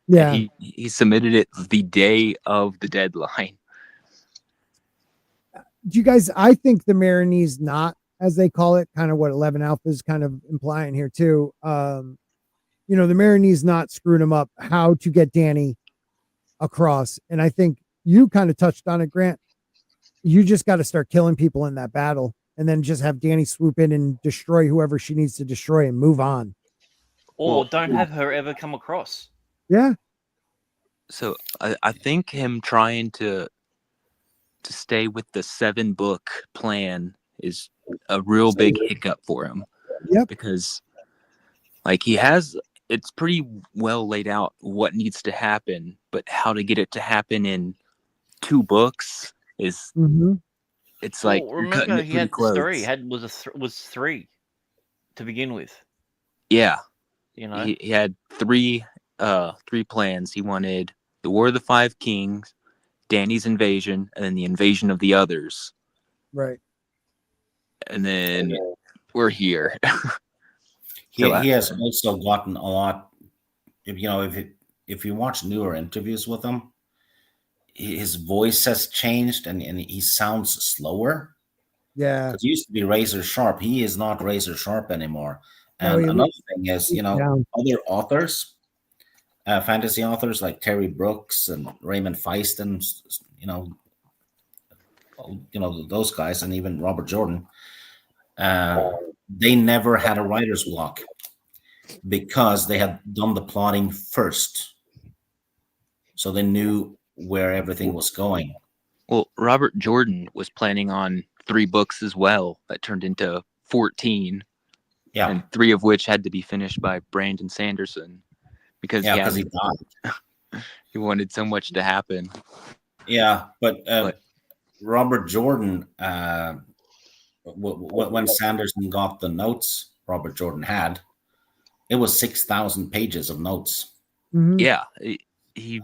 Yeah. And he submitted it the day of the deadline. Do you guys, I think the Marinese Knot, as they call it, kind of what 11 Alpha is kind of implying here too. The Marinese Knot screwed him up how to get Dany across. And I think you kind of touched on it, Grant. You just got to start killing people in that battle and then just have Dany swoop in and destroy whoever she needs to destroy and move on. Or don't have her ever come across. Yeah. So I think him trying to stay with the 7-book plan is a real big hiccup for him. Yep. Because it's pretty well laid out what needs to happen, but how to get it to happen in 2 books is it's like remember he had three. Was 3 to begin with. Yeah, he had 3 plans. He wanted the War of the 5 Kings, Dany's invasion, and then the invasion of the others, Right. and then we're here. He has also gotten a lot. If you watch newer interviews with him, his voice has changed and he sounds slower. Yeah. Because he used to be razor sharp. He is not razor sharp anymore. No, And he another thing is, down. other authors, fantasy authors like Terry Brooks and Raymond Feiston, those guys, and even Robert Jordan, they never had a writer's block because they had done the plotting first. So they knew where everything was going. Well, Robert Jordan was planning on 3 books as well that turned into 14. Yeah. And 3 of which had to be finished by Brandon Sanderson because he died. He wanted so much to happen. Yeah, but Robert Jordan, when Sanderson got the notes Robert Jordan had, it was 6,000 pages of notes. Mm-hmm. Yeah, he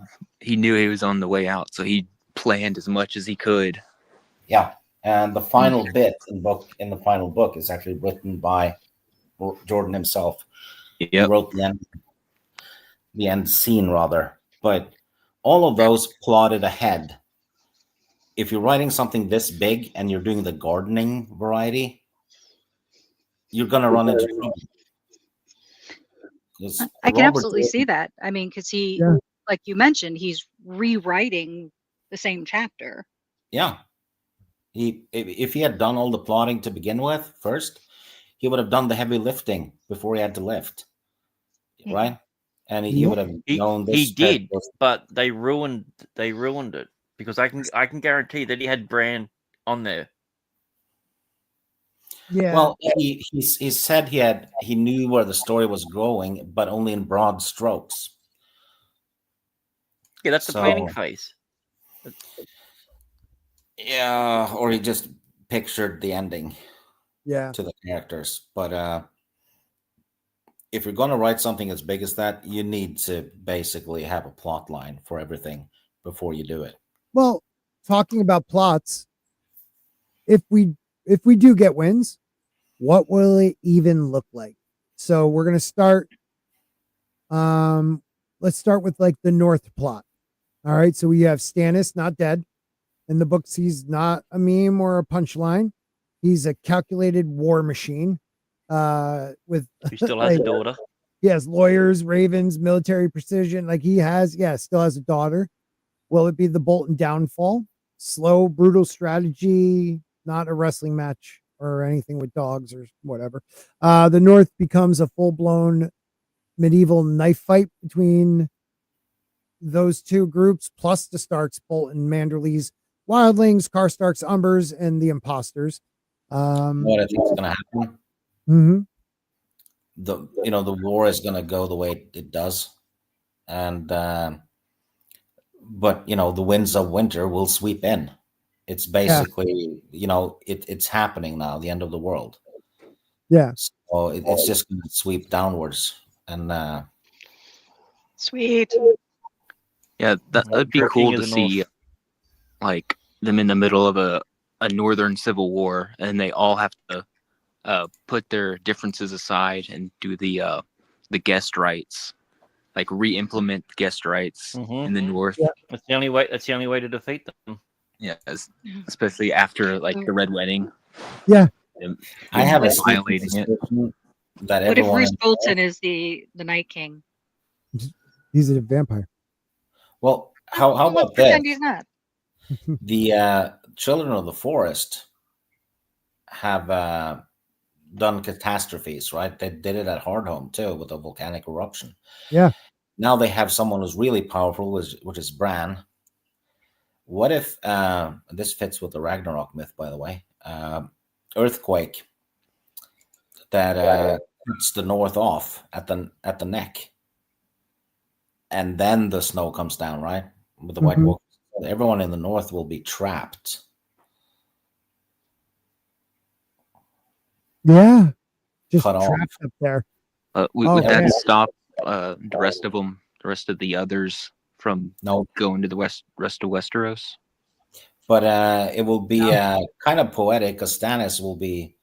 knew he was on the way out, so he planned as much as he could. Yeah, and the final bit in the final book is actually written by Jordan himself. Yep. He wrote the end scene rather, but all of those plotted ahead. If you're writing something this big and you're doing the gardening variety, you're gonna run into trouble. I can absolutely see that. I mean, because he, like you mentioned, he's rewriting the same chapter. Yeah. If he had done all the plotting to begin with first, he would have done the heavy lifting before he had to lift. Right? And he would have known this. He did, but they ruined it because I can guarantee that he had Bran on there. Yeah. Well, he said he knew where the story was going, but only in broad strokes. Yeah, that's the planning phase. Yeah, or he just pictured the ending. Yeah. To the characters, but if you're going to write something as big as that, you need to basically have a plot line for everything before you do it. Well, talking about plots, if we do get wins, what will it even look like? So we're going to start. Let's start with like the North plot. All right. So we have Stannis not dead. In the books, he's not a meme or a punchline. He's a calculated war machine. He still has a daughter. He has lawyers, ravens, military precision. Like he has, still has a daughter. Will it be the Bolton downfall? Slow, brutal strategy, not a wrestling match or anything with dogs or whatever. The North becomes a full-blown medieval knife fight between those two groups, plus the Starks, Bolton, Manderleys, Wildlings, Karstarks, Umbers, and the Imposters. What I think is going to happen? Mm-hmm. The war is going to go the way it does, and but the winds of winter will sweep in. It's basically it's happening now. The end of the world. Yeah. So it's just going to sweep downwards, and sweet. Yeah, that'd be cool to see, like them in the middle of a northern civil war, and they all have to put their differences aside and do the guest rights, like re-implement guest rights in the North. Yeah. That's the only way to defeat them. Yeah, especially after like the Red Wedding. Yeah, I have a violating it. That what if Bruce Bolton is the Night King? He's a vampire. Well, how about that? He's not. The Children of the Forest have done catastrophes, right? They did it at Hardhome too with a volcanic eruption. Yeah. Now they have someone who's really powerful, which is Bran. What if this fits with the Ragnarok myth, by the way? Earthquake that cuts the North off at the neck, and then the snow comes down, right? With the White Walkers, everyone in the North will be trapped. Yeah, just Cut trapped off up there. Would that stop the rest of them, the rest of the others, from going to the rest of Westeros. But it will be kind of poetic because Stannis will be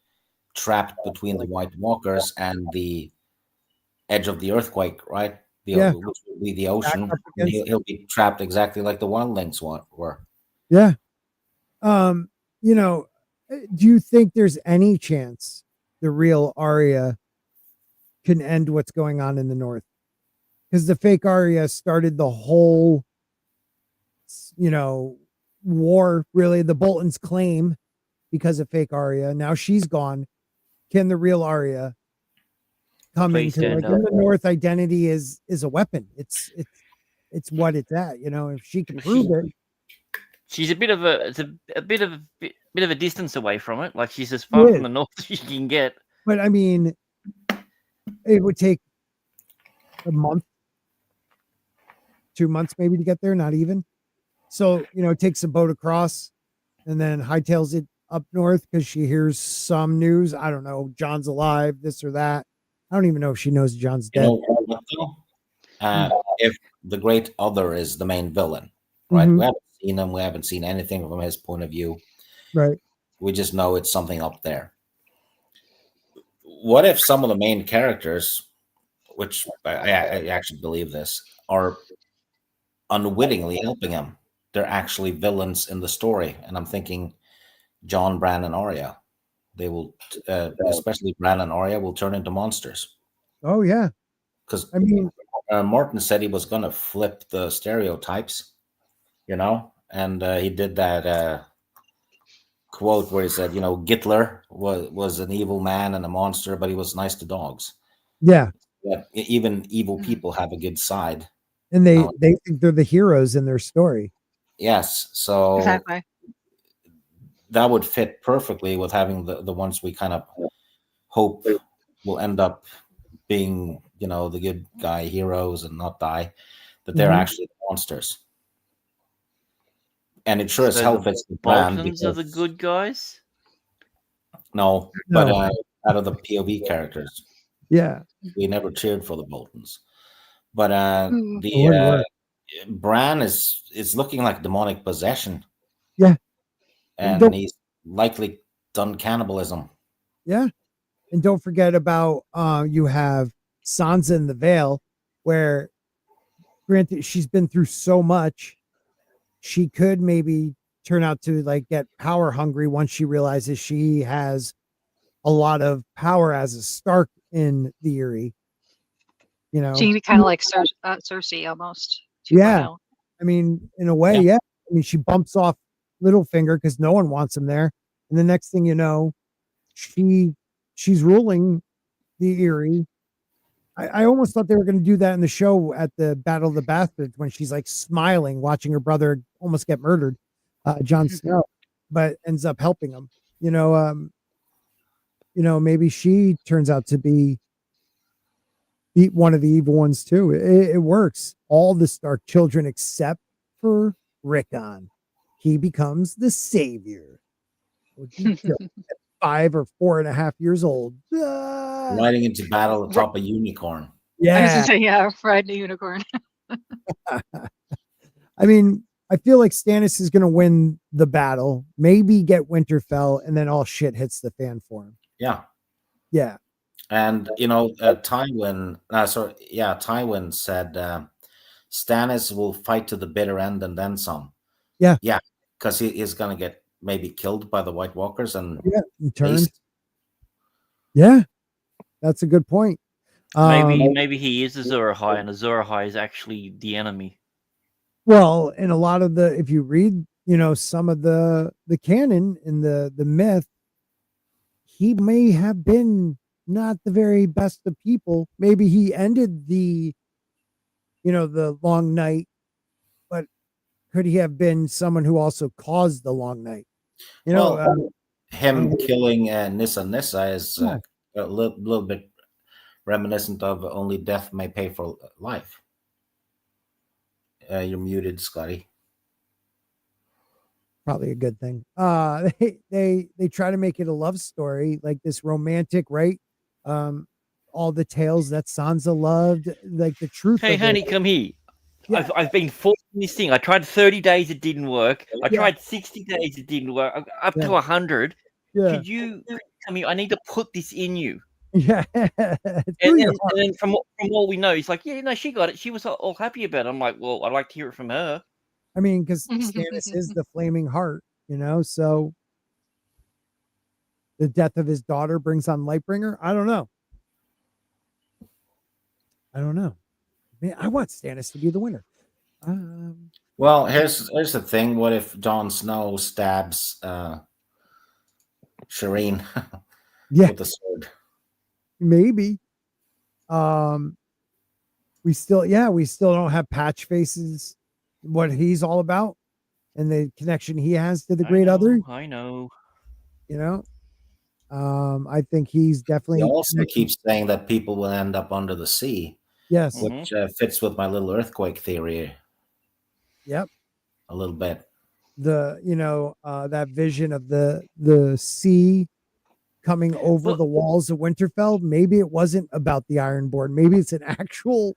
trapped between the White Walkers and the edge of the earthquake, right? Which will be the ocean. And he'll be trapped exactly like the wildlings were. Yeah. You know, do you think there's any chance the real Arya can end what's going on in the north? Because the fake Arya started the whole, war, really. The Boltons claim because of fake Arya. Now she's gone. Can the real Arya come into in the north? Identity is a weapon. It's what it's at. If she can prove it. She's a bit of a distance away from it. Like she's as far from the north as you can get. But I mean, it would take a month, 2 months maybe to get there, not even. So, it takes a boat across and then hightails it up north because she hears some news. I don't know, John's alive, this or that. I don't even know if she knows John's dead. If the Great Other is the main villain, right? We haven't seen him. We haven't seen anything from his point of view. Right. We just know it's something up there. What if some of the main characters, which I actually believe this, are unwittingly helping him? They're actually villains in the story. And I'm thinking Jon, Bran, and Arya. They will, especially Bran and Arya, will turn into monsters. Oh, yeah. Because I mean, Martin said he was going to flip the stereotypes, and he did that quote where he said, Hitler was an evil man and a monster, but he was nice to dogs. Yeah. Even evil people have a good side. And they think they're the heroes in their story. Yes. So exactly. That would fit perfectly with having the ones we kind of hope will end up being, the good guy heroes and not die, that they're actually monsters. And it sure as hell fits the plan. Boltons are the good guys? No, but out of the POV characters. Yeah. We never cheered for the Boltons. But Bran is looking like demonic possession. Yeah. And he's likely done cannibalism. Yeah. And don't forget about you have Sansa in the Vale, where granted she's been through so much, she could maybe turn out to get power hungry once she realizes she has a lot of power as a Stark in the Eyrie. She can be kind of like Cersei almost. 2.0. Yeah. I mean, in a way, yeah. I mean, she bumps off Littlefinger because no one wants him there. And the next thing you know, she's ruling the Eyrie. I almost thought they were going to do that in the show at the Battle of the Bastards when she's smiling, watching her brother almost get murdered, Jon Snow, but ends up helping him. Maybe she turns out to be one of the evil ones too. It works. All the Stark children except for Rickon. He becomes the savior. 5 or 4.5 years old. Riding into battle atop a unicorn. Yeah. I was gonna say, riding a unicorn. I mean, I feel like Stannis is going to win the battle, maybe get Winterfell, and then all shit hits the fan for him. Yeah. Yeah. And, Tywin said Stannis will fight to the bitter end and then some. Yeah. Yeah. Because he is going to get maybe killed by the White Walkers and turn. Yeah. That's a good point. Maybe he is Azor Ahai, and Azor Ahai is actually the enemy. Well, in a lot of if you read, some of the canon in the myth, he may have been not the very best of people. Maybe he ended the long night, but could he have been someone who also caused the long night? Him killing Nissa is a little bit reminiscent of Only Death May Pay for Life. You're muted, Scotty. Probably a good thing. They try to make it a love story, like this romantic, right? All the tales that Sansa loved, like the truth. Hey, honey, come here. Yeah. I've been forcing this thing. I tried 30 days, it didn't work. I Yeah. tried 60 days, it didn't work. Up to 100. Yeah. Could you tell me? I need to put this in you. Yeah. And then from what we know, he's like, yeah, no, she got it. She was all happy about it. I'm like, well, I'd like to hear it from her. I mean, because Stannis is the flaming heart, so the death of his daughter brings on Lightbringer. I don't know. I mean, I want Stannis to be the winner. Well, here's the thing. What if Jon Snow stabs Shireen Yeah, with the sword? maybe. We still don't have Patch Faces, what he's all about, and the connection he has to the Great Other. I know. I think he's definitely. He also keeps saying that people will end up under the sea. Yes, which fits with my little earthquake theory. Yep, a little bit. That vision of the sea coming over the walls of Winterfell. Maybe it wasn't about the Ironborn. Maybe it's an actual.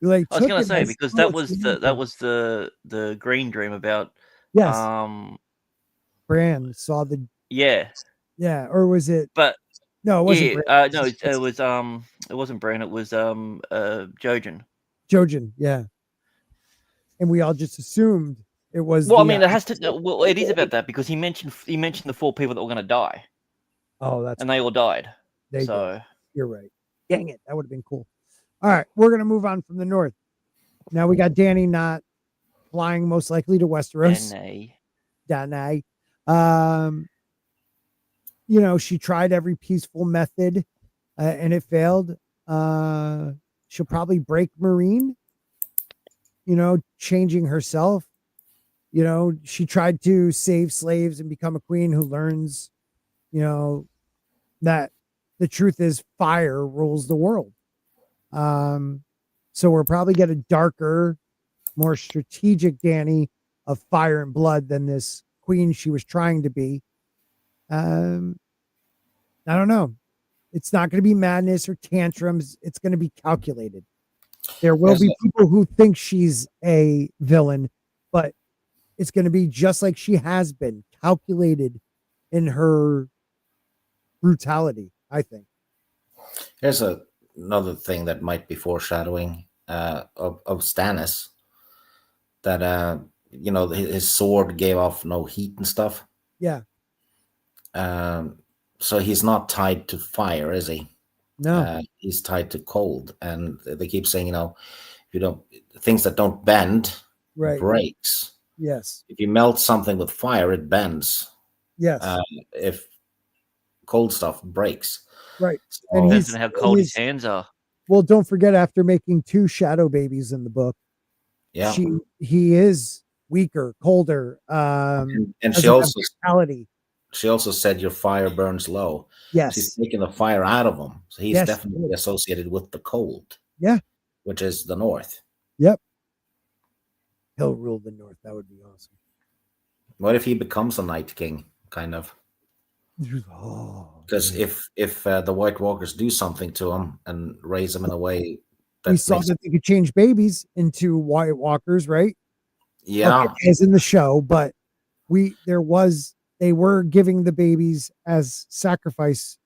I was going to say, because that was the Green Dream about. Yes. Bran saw the. Yeah. Yeah, or was it? But no, it wasn't. Yeah, no, it was it wasn't Bran. It was Jojen. Jojen, yeah. And we all just assumed it was. Well, I mean, it has to. Well, it is about that because he mentioned the 4 people that were going to die. Oh, that's. And they all died. Did. You're right. Dang it, that would have been cool. All right, we're gonna move on from the north. Now we got Dany not flying, most likely to Westeros. Dany. She tried every peaceful method, and it failed. She'll probably break Marine. Changing herself. She tried to save slaves and become a queen who learns, that the truth is fire rules the world. So we're probably get a darker, more strategic Dany of fire and blood than this queen she was trying to be. I don't know. It's not going to be madness or tantrums. It's going to be calculated. There will be people who think she's a villain, but it's going to be just like she has been, calculated in her brutality, I think. Here's another thing that might be foreshadowing of Stannis, that his sword gave off no heat and stuff. Yeah. So he's not tied to fire, is he? No. He's tied to cold, and they keep saying, things that don't bend breaks. Yes. If you melt something with fire, it bends. Yes. If cold stuff breaks. Right. So, and depends on how cold his hands are. Well, don't forget, after making 2 shadow babies in the book, he is weaker, colder. And she also said your fire burns low. Yes. She's taking the fire out of him. So he's definitely associated with the cold. Yeah. Which is the north. Yep. He'll rule the north. That would be awesome. What if he becomes a Night King, kind of? Because if the White Walkers do something to him and raise him in a way that we saw that they could change babies into White Walkers, right? Yeah. Okay, as in the show, but they were giving the babies as sacrifice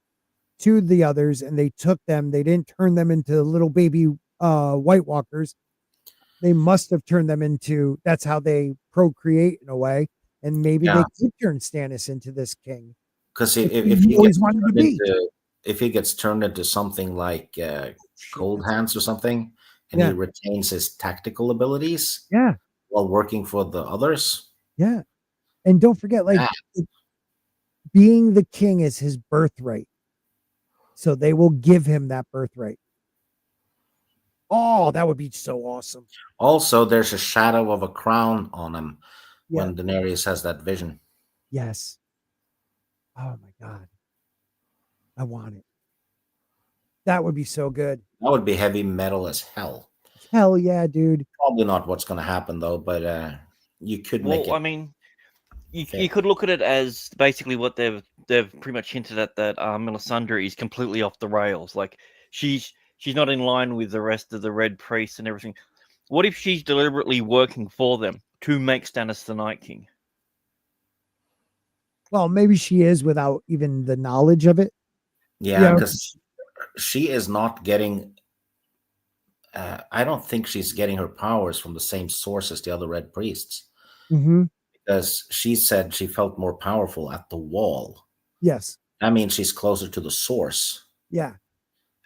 to the others, and they took them. They didn't turn them into little baby White Walkers. They must have turned them into. That's how they procreate in a way, and maybe they could turn Stannis into this king. Because if he gets turned into something like Cold Hands or something, and he retains his tactical abilities, while working for the others, and don't forget, being the king is his birthright, so they will give him that birthright. Oh, that would be so awesome. Also, there's a shadow of a crown on him when Daenerys has that vision. Yes. Oh my God. I want it. That would be so good. That would be heavy metal as hell. Hell yeah, dude. Probably not what's going to happen though, but you could make it. I mean, you could look at it as basically what they've pretty much hinted at, that Melisandre is completely off the rails. Like she's not in line with the rest of the Red Priests and everything. What if she's deliberately working for them to make Stannis the Night King? Well, maybe she is without even the knowledge of it. Yeah, because she is not getting. I don't think she's getting her powers from the same source as the other Red Priests. Mm-hmm. Because she said she felt more powerful at the wall. Yes. That means she's closer to the source. Yeah.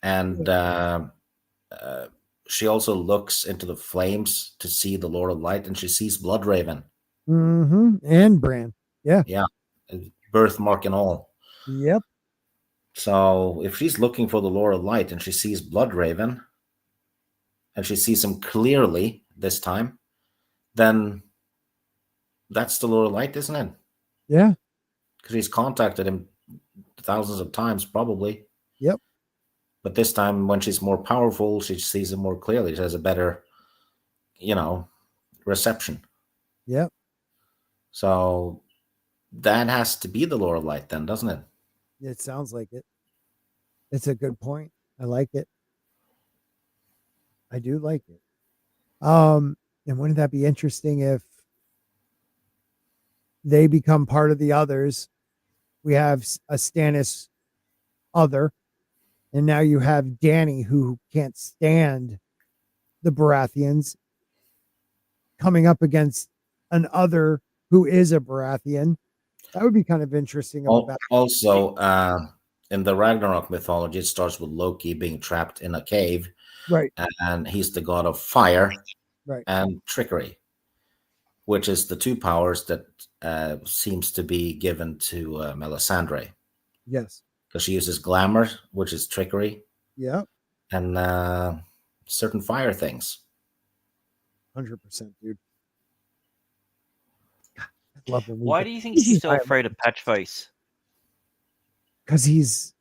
And she also looks into the flames to see the Lord of Light, and she sees Bloodraven. Mm-hmm. And Bran. Yeah. Yeah. Birthmark and all. Yep. So if she's looking for the Lord of Light and she sees Bloodraven, and she sees him clearly this time, then that's the Lord of Light, isn't it? Yeah. Because he's contacted him thousands of times, probably. Yep. But this time, when she's more powerful, she sees him more clearly. She has a better, reception. Yep. So that has to be the Lord of Light then, doesn't it? It sounds like it. It's a good point. I like it. I do like it. And wouldn't that be interesting if they become part of the others? We have a Stannis other, and now you have Dany, who can't stand the Baratheons, coming up against an other who is a Baratheon. That would be kind of interesting. Also, in the Ragnarok mythology, it starts with Loki being trapped in a cave. Right. And he's the god of fire, right, and trickery, which is the two powers that seems to be given to Melisandre. Yes. Because she uses glamour, which is trickery. Yeah. And certain fire things. 100%, dude. God, I love them. Why do you think she's so afraid of Patchface? Because he's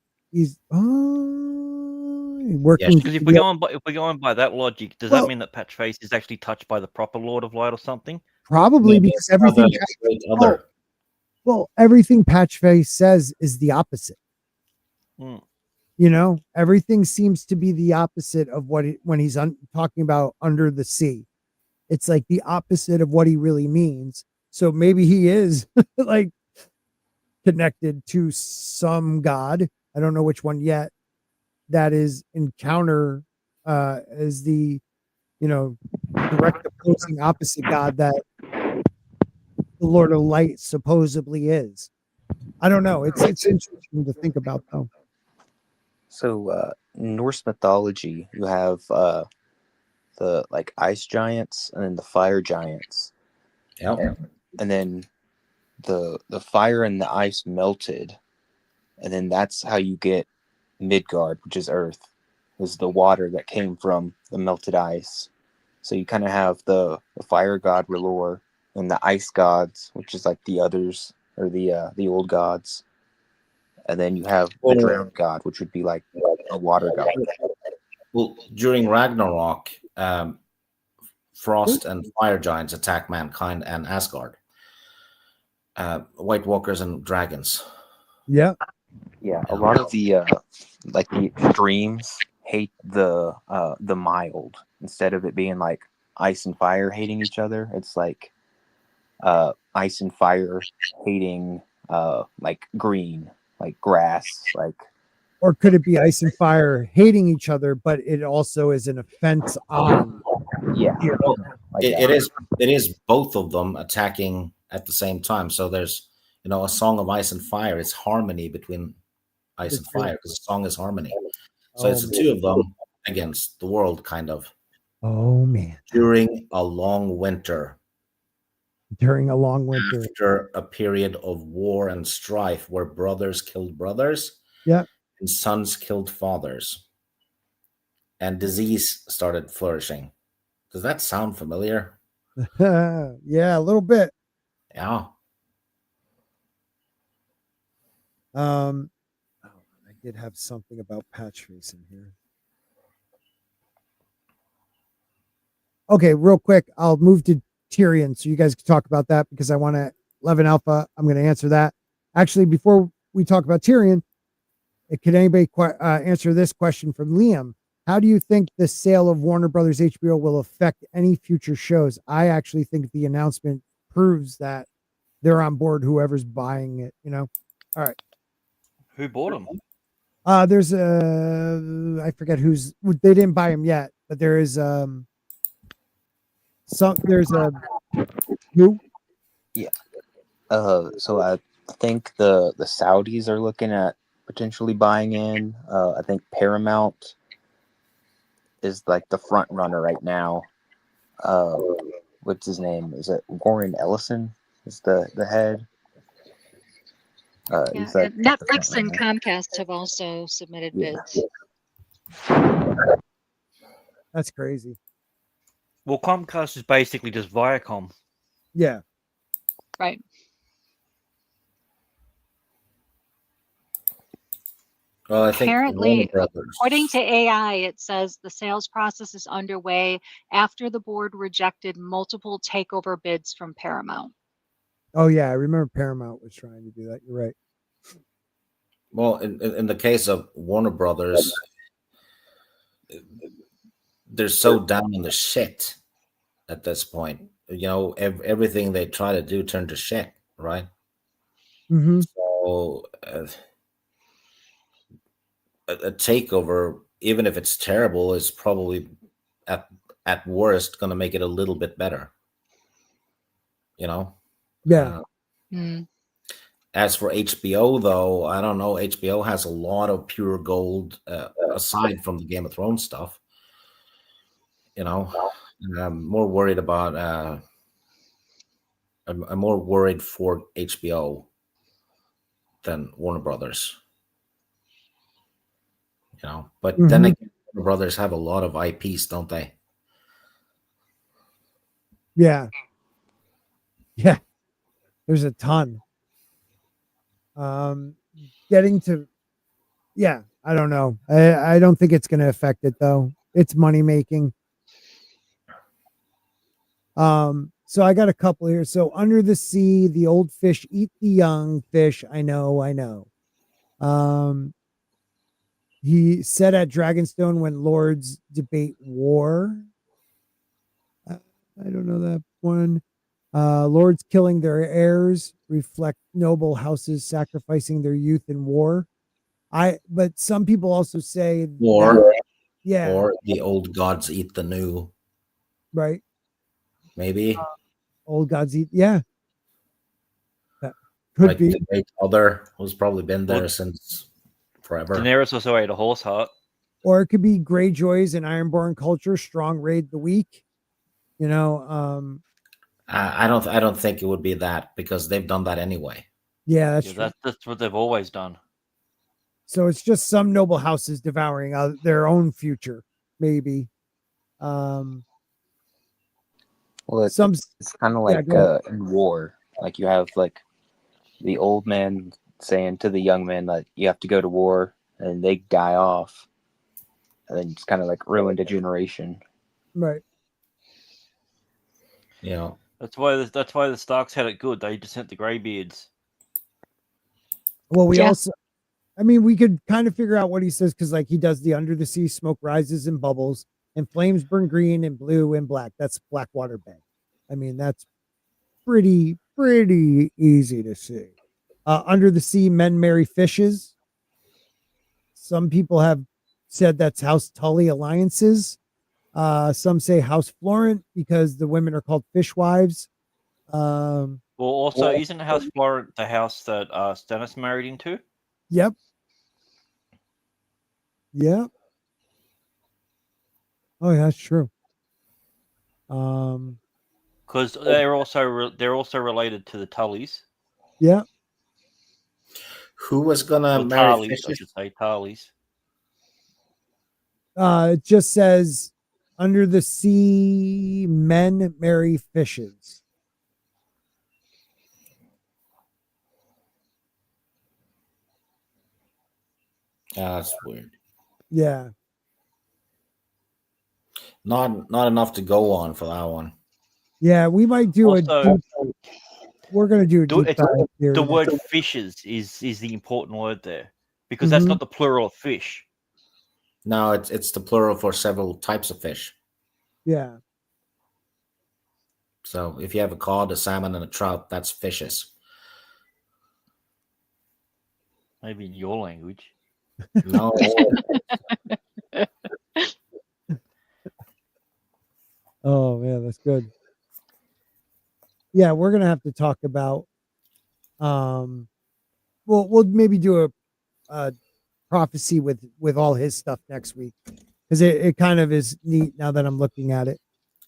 working. Because if we're going by that logic, does that mean that Patchface is actually touched by the proper Lord of Light or something? Probably, because everything. Everything Patchface says is the opposite. Everything seems to be the opposite of when he's talking about under the sea. It's like the opposite of what he really means. So maybe he is like connected to some god. I don't know which one yet. That is encounter as the direct opposing opposite god that the Lord of Light supposedly is. I don't know. It's interesting to think about though. So Norse mythology, you have the ice giants and then the fire giants. Yeah. And then the fire and the ice melted, and then that's how you get Midgard, which is Earth, is the water that came from the melted ice. So you kind of have the fire god R'hllor and the ice gods, which is like the others or the old gods, and then you have the drowned god, which would be like a water god. Well, during Ragnarok, frost and fire giants attack mankind and Asgard. White Walkers and dragons. Yeah. Yeah, a lot of the the extremes hate the mild. Instead of it being like ice and fire hating each other, it's like ice and fire hating like green, like grass, like. Or could it be ice and fire hating each other, but it also is an offense on? Yeah, it is both of them attacking at the same time. So there's a song of ice and fire. It's harmony between ice and fire because the song is harmony. So it's the two of them against the world, kind of. Oh man! During a long winter. After a period of war and strife where brothers killed brothers. Yeah. And sons killed fathers. And disease started flourishing. Does that sound familiar? Yeah, a little bit. Yeah. I did have something about Patchface in here. Okay, real quick, I'll move to Tyrion so you guys can talk about that because I want to 11 Alpha. I'm going to answer that. Actually, before we talk about Tyrion, can anybody answer this question from Liam? how do you think the sale of Warner Brothers HBO will affect any future shows? I actually think the announcement proves that they're on board, whoever's buying it, you know? All right. Who bought them? There's I forget who's, they didn't buy him yet, but there is, there's a, who? So I think the Saudis are looking at potentially buying in. I think Paramount is like the front runner right now. What's his name? Is it Warren Ellison? Is the head? Yeah, He's like and the Netflix front and runner. Comcast have also submitted Yeah. bids. That's crazy. Well, Comcast is basically just Viacom. Yeah. Right. Well, I think Apparently, Warner Brothers. according to AI, it says the sales process is underway after the board rejected multiple takeover bids from Paramount. Oh yeah, I remember Paramount was trying to do that. You're right. Well, in the case of Warner Brothers, they're so down in the shit at this point. You know, everything they try to do turned to shit, right? Mm-hmm. So a takeover, even if it's terrible, is probably at worst going to make it a little bit better. You know? Yeah. As for HBO, though, I don't know. HBO has a lot of pure gold aside from the Game of Thrones stuff. You know, and I'm more worried about. I'm more worried for HBO than Warner Brothers. You know, but then again, Warner Brothers have a lot of IPs, don't they? Yeah. Yeah. There's a ton. Getting to, yeah, I don't know. I don't think it's going to affect it though. It's money making. So I got a couple here. So under the sea, the old fish eat the young fish. I know. He said at Dragonstone when lords debate war. I don't know that one. Lords killing their heirs reflect noble houses sacrificing their youth in war. But some people also say Or that, yeah, or the old gods eat the new. right. Maybe Old gods eat. Yeah, that could like be. the Great Other, who's probably been there since forever. Daenerys also ate a horse heart. Or it could be Greyjoys and Ironborn culture. Strong raid the weak. You know. I don't think it would be that because they've done that anyway. Yeah, that's true. That's what they've always done. So it's just some noble houses devouring their own future, maybe. Well, it's kind of like in war. Like you have like the old man saying to the young man that you have to go to war, and they die off, and then it's kind of like ruined a generation. Right. Yeah. That's why the Starks had it good. They just sent the Greybeards. Well, we also, I mean, we could kind of figure out what he says because, like, he does the under the sea, smoke rises and bubbles, and flames burn green and blue and black. That's Blackwater Bay. I mean, that's pretty easy to see. Under the sea, men marry fishes. Some people have said that's House Tully alliances. Some say House Florent because the women are called fishwives. Well, also, isn't House Florent the house that Stannis married into? Yep. Oh, yeah, that's true. Because they're also related to the Tullys. Yeah. Who was gonna marry Tarleys, I fishes? should say Tarleys. It just says under the sea, men marry fishes. That's weird. Yeah. Not enough to go on for that one. Yeah, we might do we're gonna do a deep dive here. The word fishes is the important word there because that's not the plural of fish. No, it's the plural for several types of fish. Yeah. So if you have a cod, a salmon, and a trout, that's fishes. Maybe in your language. No, Oh man, that's good. Yeah, we're gonna have to talk about. We'll maybe do a prophecy with all his stuff next week because it kind of is neat now that I'm looking at it.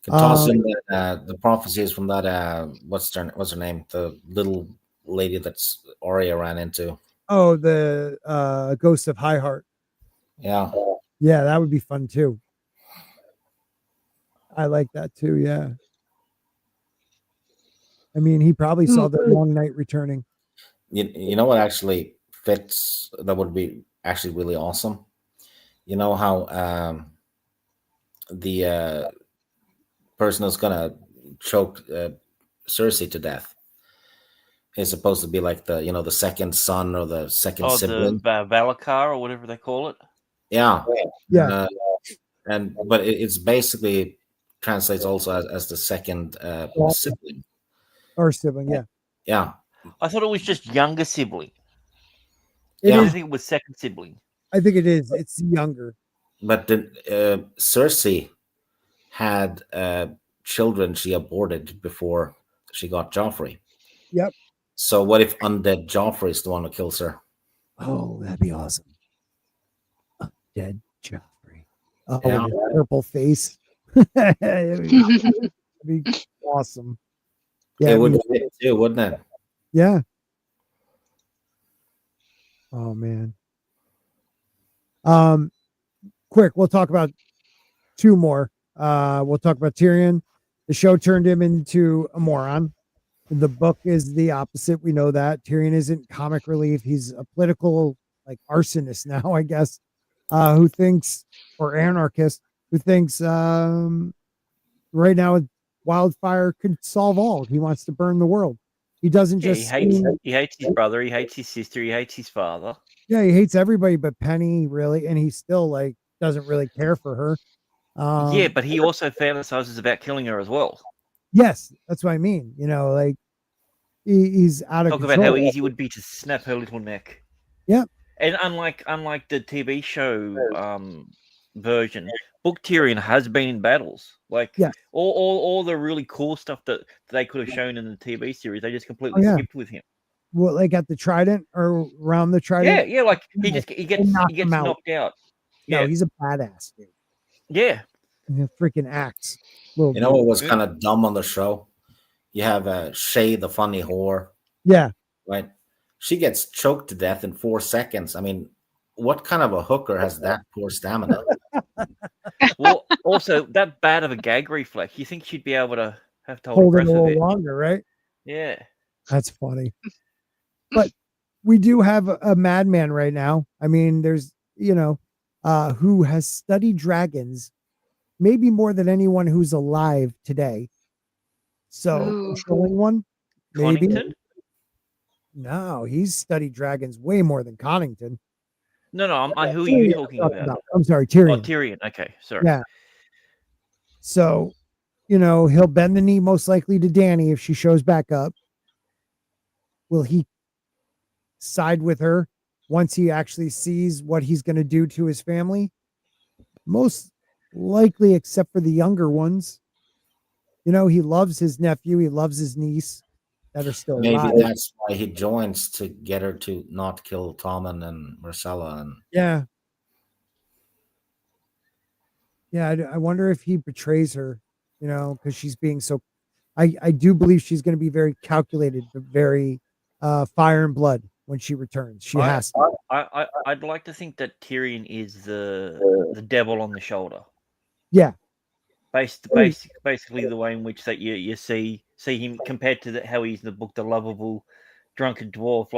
can toss in the prophecies from that. What's her name? The little lady that's Arya ran into. Oh, the Ghost of High Heart. Yeah. Yeah, that would be fun too. I like that too. Yeah. I mean, he probably saw the Long Night returning. You know what actually fits? That would be actually really awesome. You know how the person who's gonna choke Cersei to death is supposed to be like the second son or the second sibling. The Valakar or whatever they call it. Yeah. Yeah. But it's basically translates also as the second sibling. Or sibling, yeah. Yeah. I thought it was just younger sibling. Yeah. I think it was second sibling. I think it is. It's younger. But Cersei had children she aborted before she got Joffrey. Yep. So what if undead Joffrey is the one who kills her? Oh, that'd be awesome. Undead Joffrey. Oh, Yeah. with his purple face. It'd be awesome. Yeah, It would fit too, wouldn't it? Yeah. Oh man. Quick, we'll talk about two more. We'll talk about Tyrion. The show turned him into a moron. The book is the opposite. We know that Tyrion isn't comic relief. He's a political arsonist now, I guess. Who thinks, or anarchist, who thinks right now wildfire could solve all. He wants to burn the world. He doesn't just he hates his brother, he hates his sister, he hates his father. Yeah, he hates everybody but Penny, really, and he still doesn't really care for her. Yeah, but he also fantasizes about killing her as well. Yes, that's what I mean. He's out of Talk control. about how easy it would be to snap her little neck. Yep. And unlike the TV show version, Book Tyrion has been in battles. Yes. all the really cool stuff that they could have shown in the TV series, they just completely skipped with him. Well, at the Trident or around the Trident. Yeah, he gets knocked out. No, he's a badass, dude. Yeah. And a freaking axe. You know what was kind of dumb on the show? You have Shay, the funny whore. Yeah. Right? She gets choked to death in 4 seconds. I mean, what kind of a hooker has that poor stamina? Well, also, that bad of a gag reflex, you think she'd be able to have to hold it a little longer, right? Yeah. That's funny. But we do have a madman right now. I mean, there's, who has studied dragons maybe more than anyone who's alive today. So, controlling one, maybe. Connington? No, he's studied dragons way more than Connington. No, who are you talking about? I'm sorry, Tyrion. Oh, Tyrion. Okay, sorry. Yeah. So, he'll bend the knee most likely to Dany if she shows back up. Will he side with her once he actually sees what he's going to do to his family? Most likely, except for the younger ones. He loves his nephew. He loves his niece that are still alive. Maybe that's why he joins, to get her to not kill Tommen and Marcella. And yeah. I wonder if he betrays her, because she's being so. I do believe she's going to be very calculated, but very fire and blood when she returns. She has to. I'd like to think that Tyrion is the devil on the shoulder. Yeah. Basically the way in which that you see him compared to how he's in the book, the lovable drunken dwarf.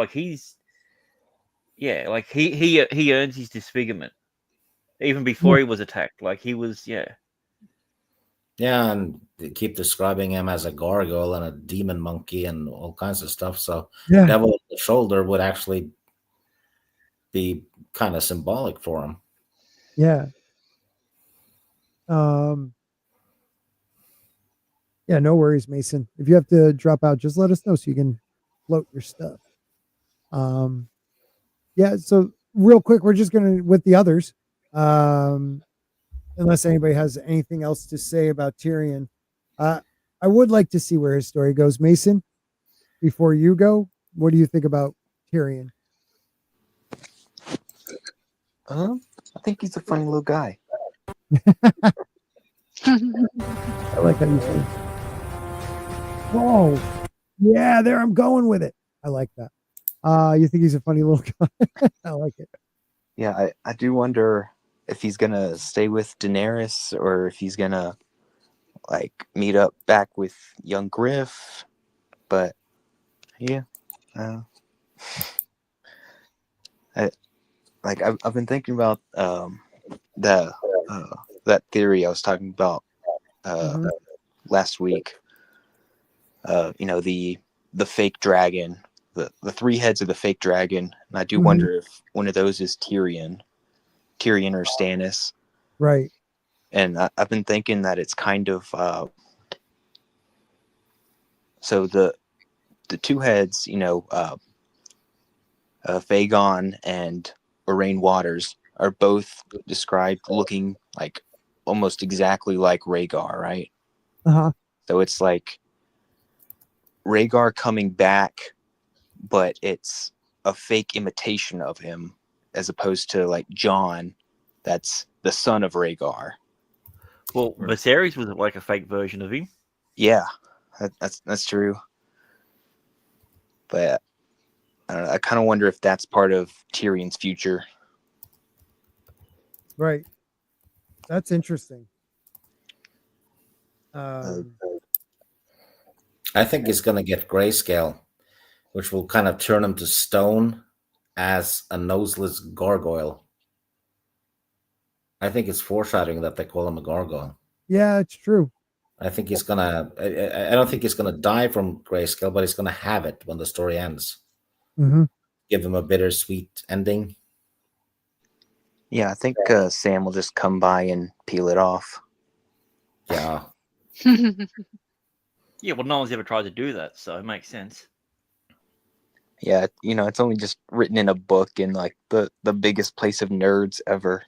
He earns his disfigurement even before he was attacked. He was and they keep describing him as a gargoyle and a demon monkey and all kinds of stuff. So devil on the shoulder would actually be kind of symbolic for him. Yeah. Yeah, no worries, Mason. If you have to drop out, just let us know so you can float your stuff. Yeah, so real quick, we're just gonna with the others. Unless anybody has anything else to say about Tyrion. I would like to see where his story goes. Mason, before you go, what do you think about Tyrion? I think he's a funny little guy. I like how you say it. Oh, yeah, there I'm going with it. I like that. You think he's a funny little guy? I like it. Yeah, I do wonder if he's gonna stay with Daenerys or if he's gonna like meet up back with young Griff. But yeah, I've been thinking about the that theory I was talking about last week. The fake dragon, the three heads of the fake dragon, and I do wonder if one of those is Tyrion or Stannis. Right. And I've been thinking that it's kind of so the two heads, Vagon and Orain Waters are both described looking like almost exactly like Rhaegar, right? So it's like Rhaegar coming back, but it's a fake imitation of him, as opposed to like Jon, that's the son of Rhaegar. Well, Viserys was like a fake version of him. Yeah, that's true. But I don't know, I kind of wonder if that's part of Tyrion's future. Right. That's interesting. I think he's going to get grayscale, which will kind of turn him to stone as a noseless gargoyle. I think it's foreshadowing that they call him a gargoyle. Yeah, it's true. I think he's going to... I don't think he's going to die from grayscale, but he's going to have it when the story ends. Give him a bittersweet ending. Yeah, I think Sam will just come by and peel it off. Yeah. Yeah, well, no one's ever tried to do that, so it makes sense. Yeah, it's only just written in a book in like the biggest place of nerds ever.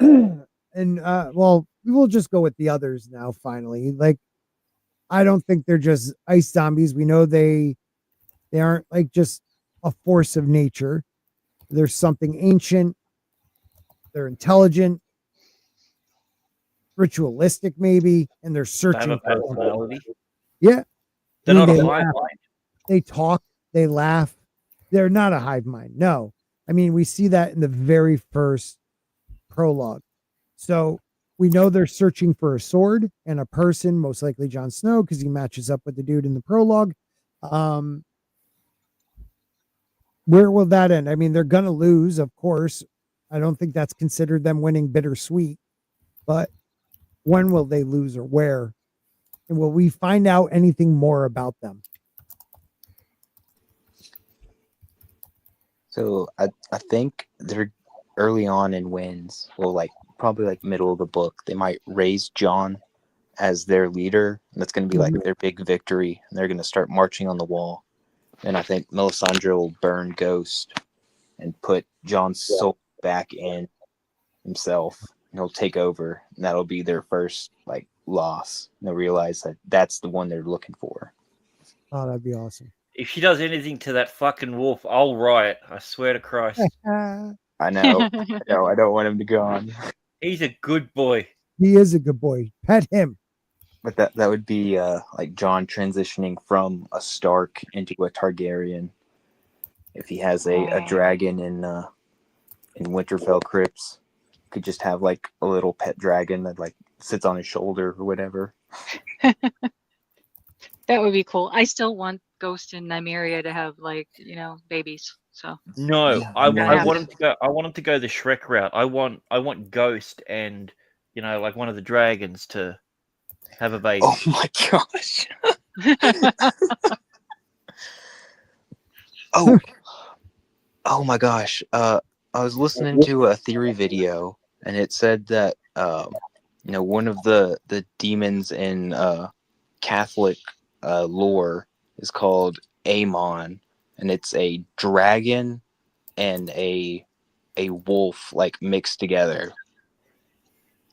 And well, we will just go with the others now. Finally, like, I don't think they're just ice zombies. We know they aren't like just a force of nature. There's something ancient. They're intelligent, ritualistic, maybe, and they're searching. They have a personality. Yeah, they're not a hive mind. They talk. They laugh. They're not a hive mind. No, I mean, we see that in the very first prologue. So we know they're searching for a sword and a person, most likely Jon Snow, because he matches up with the dude in the prologue. Where will that end? I mean, they're going to lose, of course. I don't think that's considered them winning bittersweet. But when will they lose or where? And will we find out anything more about them? So I think they're early on in wins. Well, like probably like middle of the book, they might raise Jon as their leader. And that's going to be like their big victory. And they're going to start marching on the wall. And I think Melisandre will burn Ghost and put Jon's soul back in himself. And he'll take over. And that'll be their first like loss. And they'll realize that that's the one they're looking for. Oh, that'd be awesome. If she does anything to that fucking wolf, I'll riot. I swear to Christ. I know. I don't want him to go on. He's a good boy. He is a good boy. Pet him. But that would be like Jon transitioning from a Stark into a Targaryen. If he has a dragon in Winterfell crypts, could just have like a little pet dragon that like sits on his shoulder or whatever. That would be cool. I still want Ghost and Nymeria to have like babies. So no, yeah, I want him to go. I want him to go the Shrek route. I want Ghost and like one of the dragons to have a baby. Oh my gosh. Oh my gosh. I was listening to a theory video, and it said that one of the demons in Catholic lore is called Amon, and it's a dragon and a wolf like mixed together.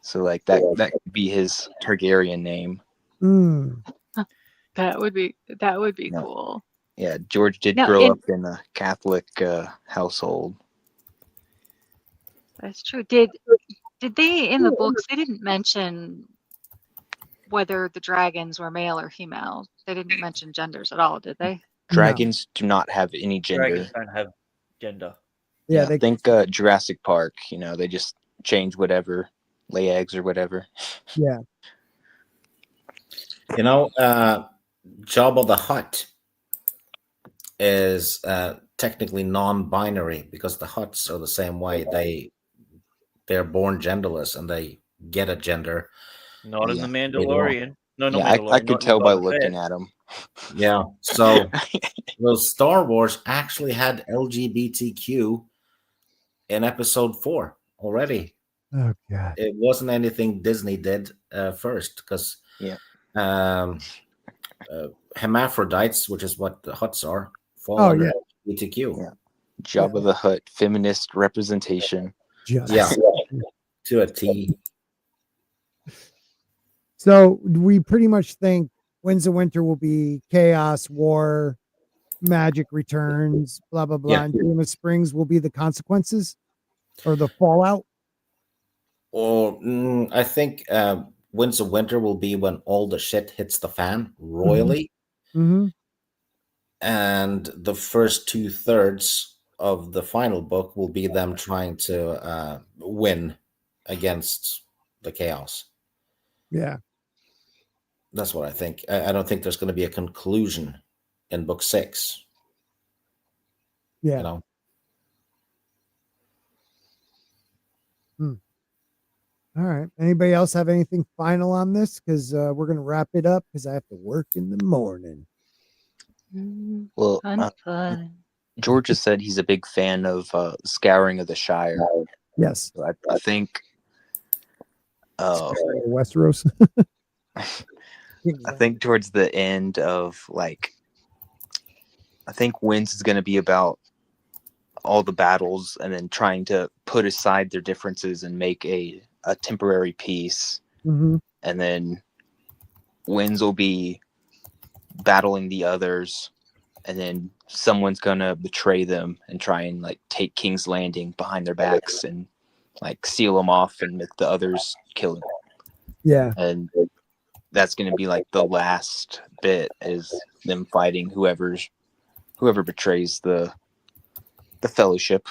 So like that could be his Targaryen name. Mm. That would be Yeah. cool. Yeah, George did Now, grow up in a Catholic household. That's true. Did they in the books? They didn't mention whether the dragons were male or female. They didn't mention genders at all, did they? Dragons do not have any gender. Dragons don't have gender. Yeah, I think Jurassic Park. They just change whatever, lay eggs or whatever. Yeah. Jabba the Hutt is technically non-binary because the Hutts are the same way. They're born genderless and they get a gender. Not in the Mandalorian. No, not Yeah, Mandalorian. I could tell by looking at him. Yeah, so Star Wars actually had LGBTQ in episode 4 already. Oh god. It wasn't anything Disney did first because hermaphrodites, which is what the Hutts are, fall under LGBTQ. Yeah. Jabba the Hutt, feminist representation. Yeah, to a T. So we pretty much think Winds of Winter will be chaos, war, magic returns, blah blah blah. Yeah. And Game of Springs will be the consequences or the fallout. Or I think Winds of Winter will be when all the shit hits the fan royally. Mm-hmm. And the first 2/3 of the final book will be them trying to win against the chaos. Yeah. That's what I think. I don't think there's going to be a conclusion in book 6. Yeah. All right. Anybody else have anything final on this? Because we're going to wrap it up because I have to work in the morning. Well, Fun. George has said he's a big fan of Scouring of the Shire. Yes. So I think Westeros. I think towards the end of I think Winds is going to be about all the battles and then trying to put aside their differences and make a temporary peace. Mm-hmm. And then Winds will be battling the others, and then someone's going to betray them and try and take King's Landing behind their backs and seal them off and make the others kill them. Yeah. And that's going to be the last bit is them fighting whoever betrays the fellowship.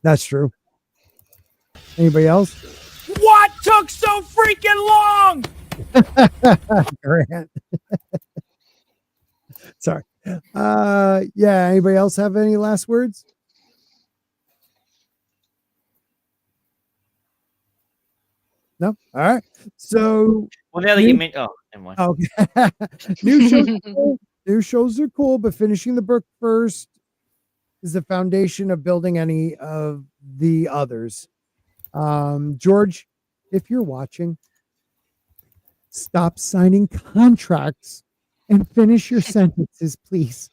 That's true. Anybody else? What took so freaking long? Grant. Sorry. Yeah. Anybody else have any last words? No. All right. So. Well, now that you meant, never mind. Okay. New shows are cool, but finishing the book first is the foundation of building any of the others. George, if you're watching, stop signing contracts and finish your sentences, please.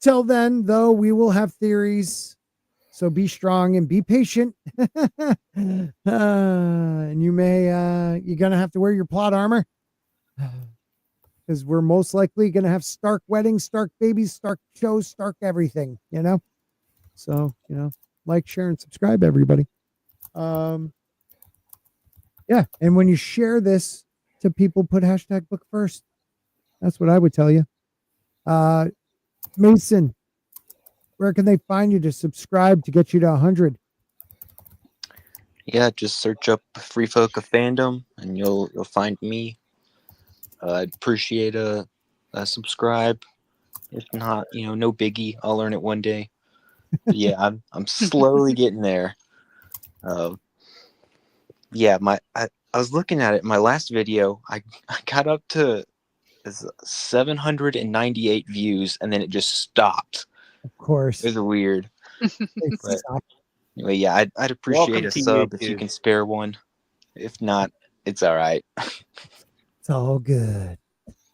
Till then, though, we will have theories. So be strong and be patient. And you're going to have to wear your plot armor. Because we're most likely going to have Stark weddings, Stark babies, Stark shows, Stark everything, So, like, share, and subscribe, everybody. Yeah. And when you share this to people, put hashtag book first. That's what I would tell you. Mason, where can they find you to subscribe to get you to 100? Yeah, just search up Free Folk of Fandom and you'll find me. I'd appreciate a subscribe. If not, no biggie. I'll learn it one day. But yeah, I'm slowly getting there. Yeah, I was looking at it. My last video, I got up to It's 798 views, and then it just stopped. Of course. It was weird. It But sucks. anyway, yeah, I'd appreciate Welcome a to sub if you YouTube. can spare one. If not, it's all right. It's all good.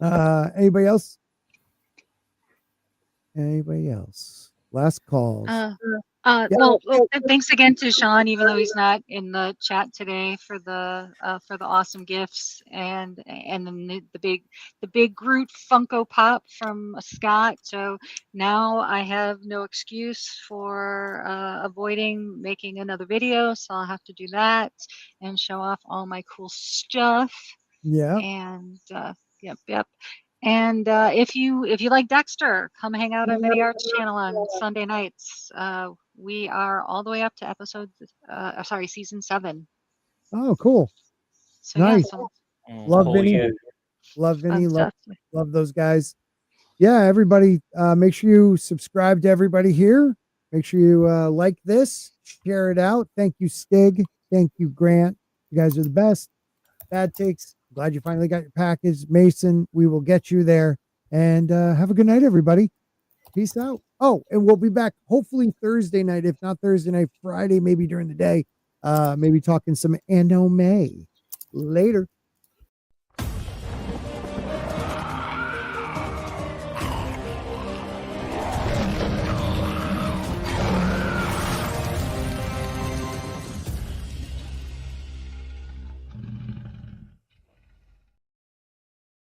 Anybody else? Anybody else? Last calls. Well, thanks again to Sean, even though he's not in the chat today, for the awesome gifts, and then the big Groot Funko Pop from Scott. So now I have no excuse for avoiding making another video, so I'll have to do that and show off all my cool stuff. Yeah. And yep. And if you like Dexter, come hang out on Mini Arts channel on Sunday nights. We are all the way up to season 7. Oh, cool. So Nice. yeah, so Love Paul, Vinny. you. Love Vinny. fun Love, stuff. love those guys. Yeah, everybody, make sure you subscribe to everybody here. Make sure you like this, share it out. Thank you, Stig. Thank you, Grant. You guys are the best. Bad takes. Glad you finally got your package. Mason, we will get you there. And have a good night, everybody. Peace out. Oh, and we'll be back hopefully Thursday night. If not Thursday night, Friday, maybe during the day. Maybe talking some anime. Later.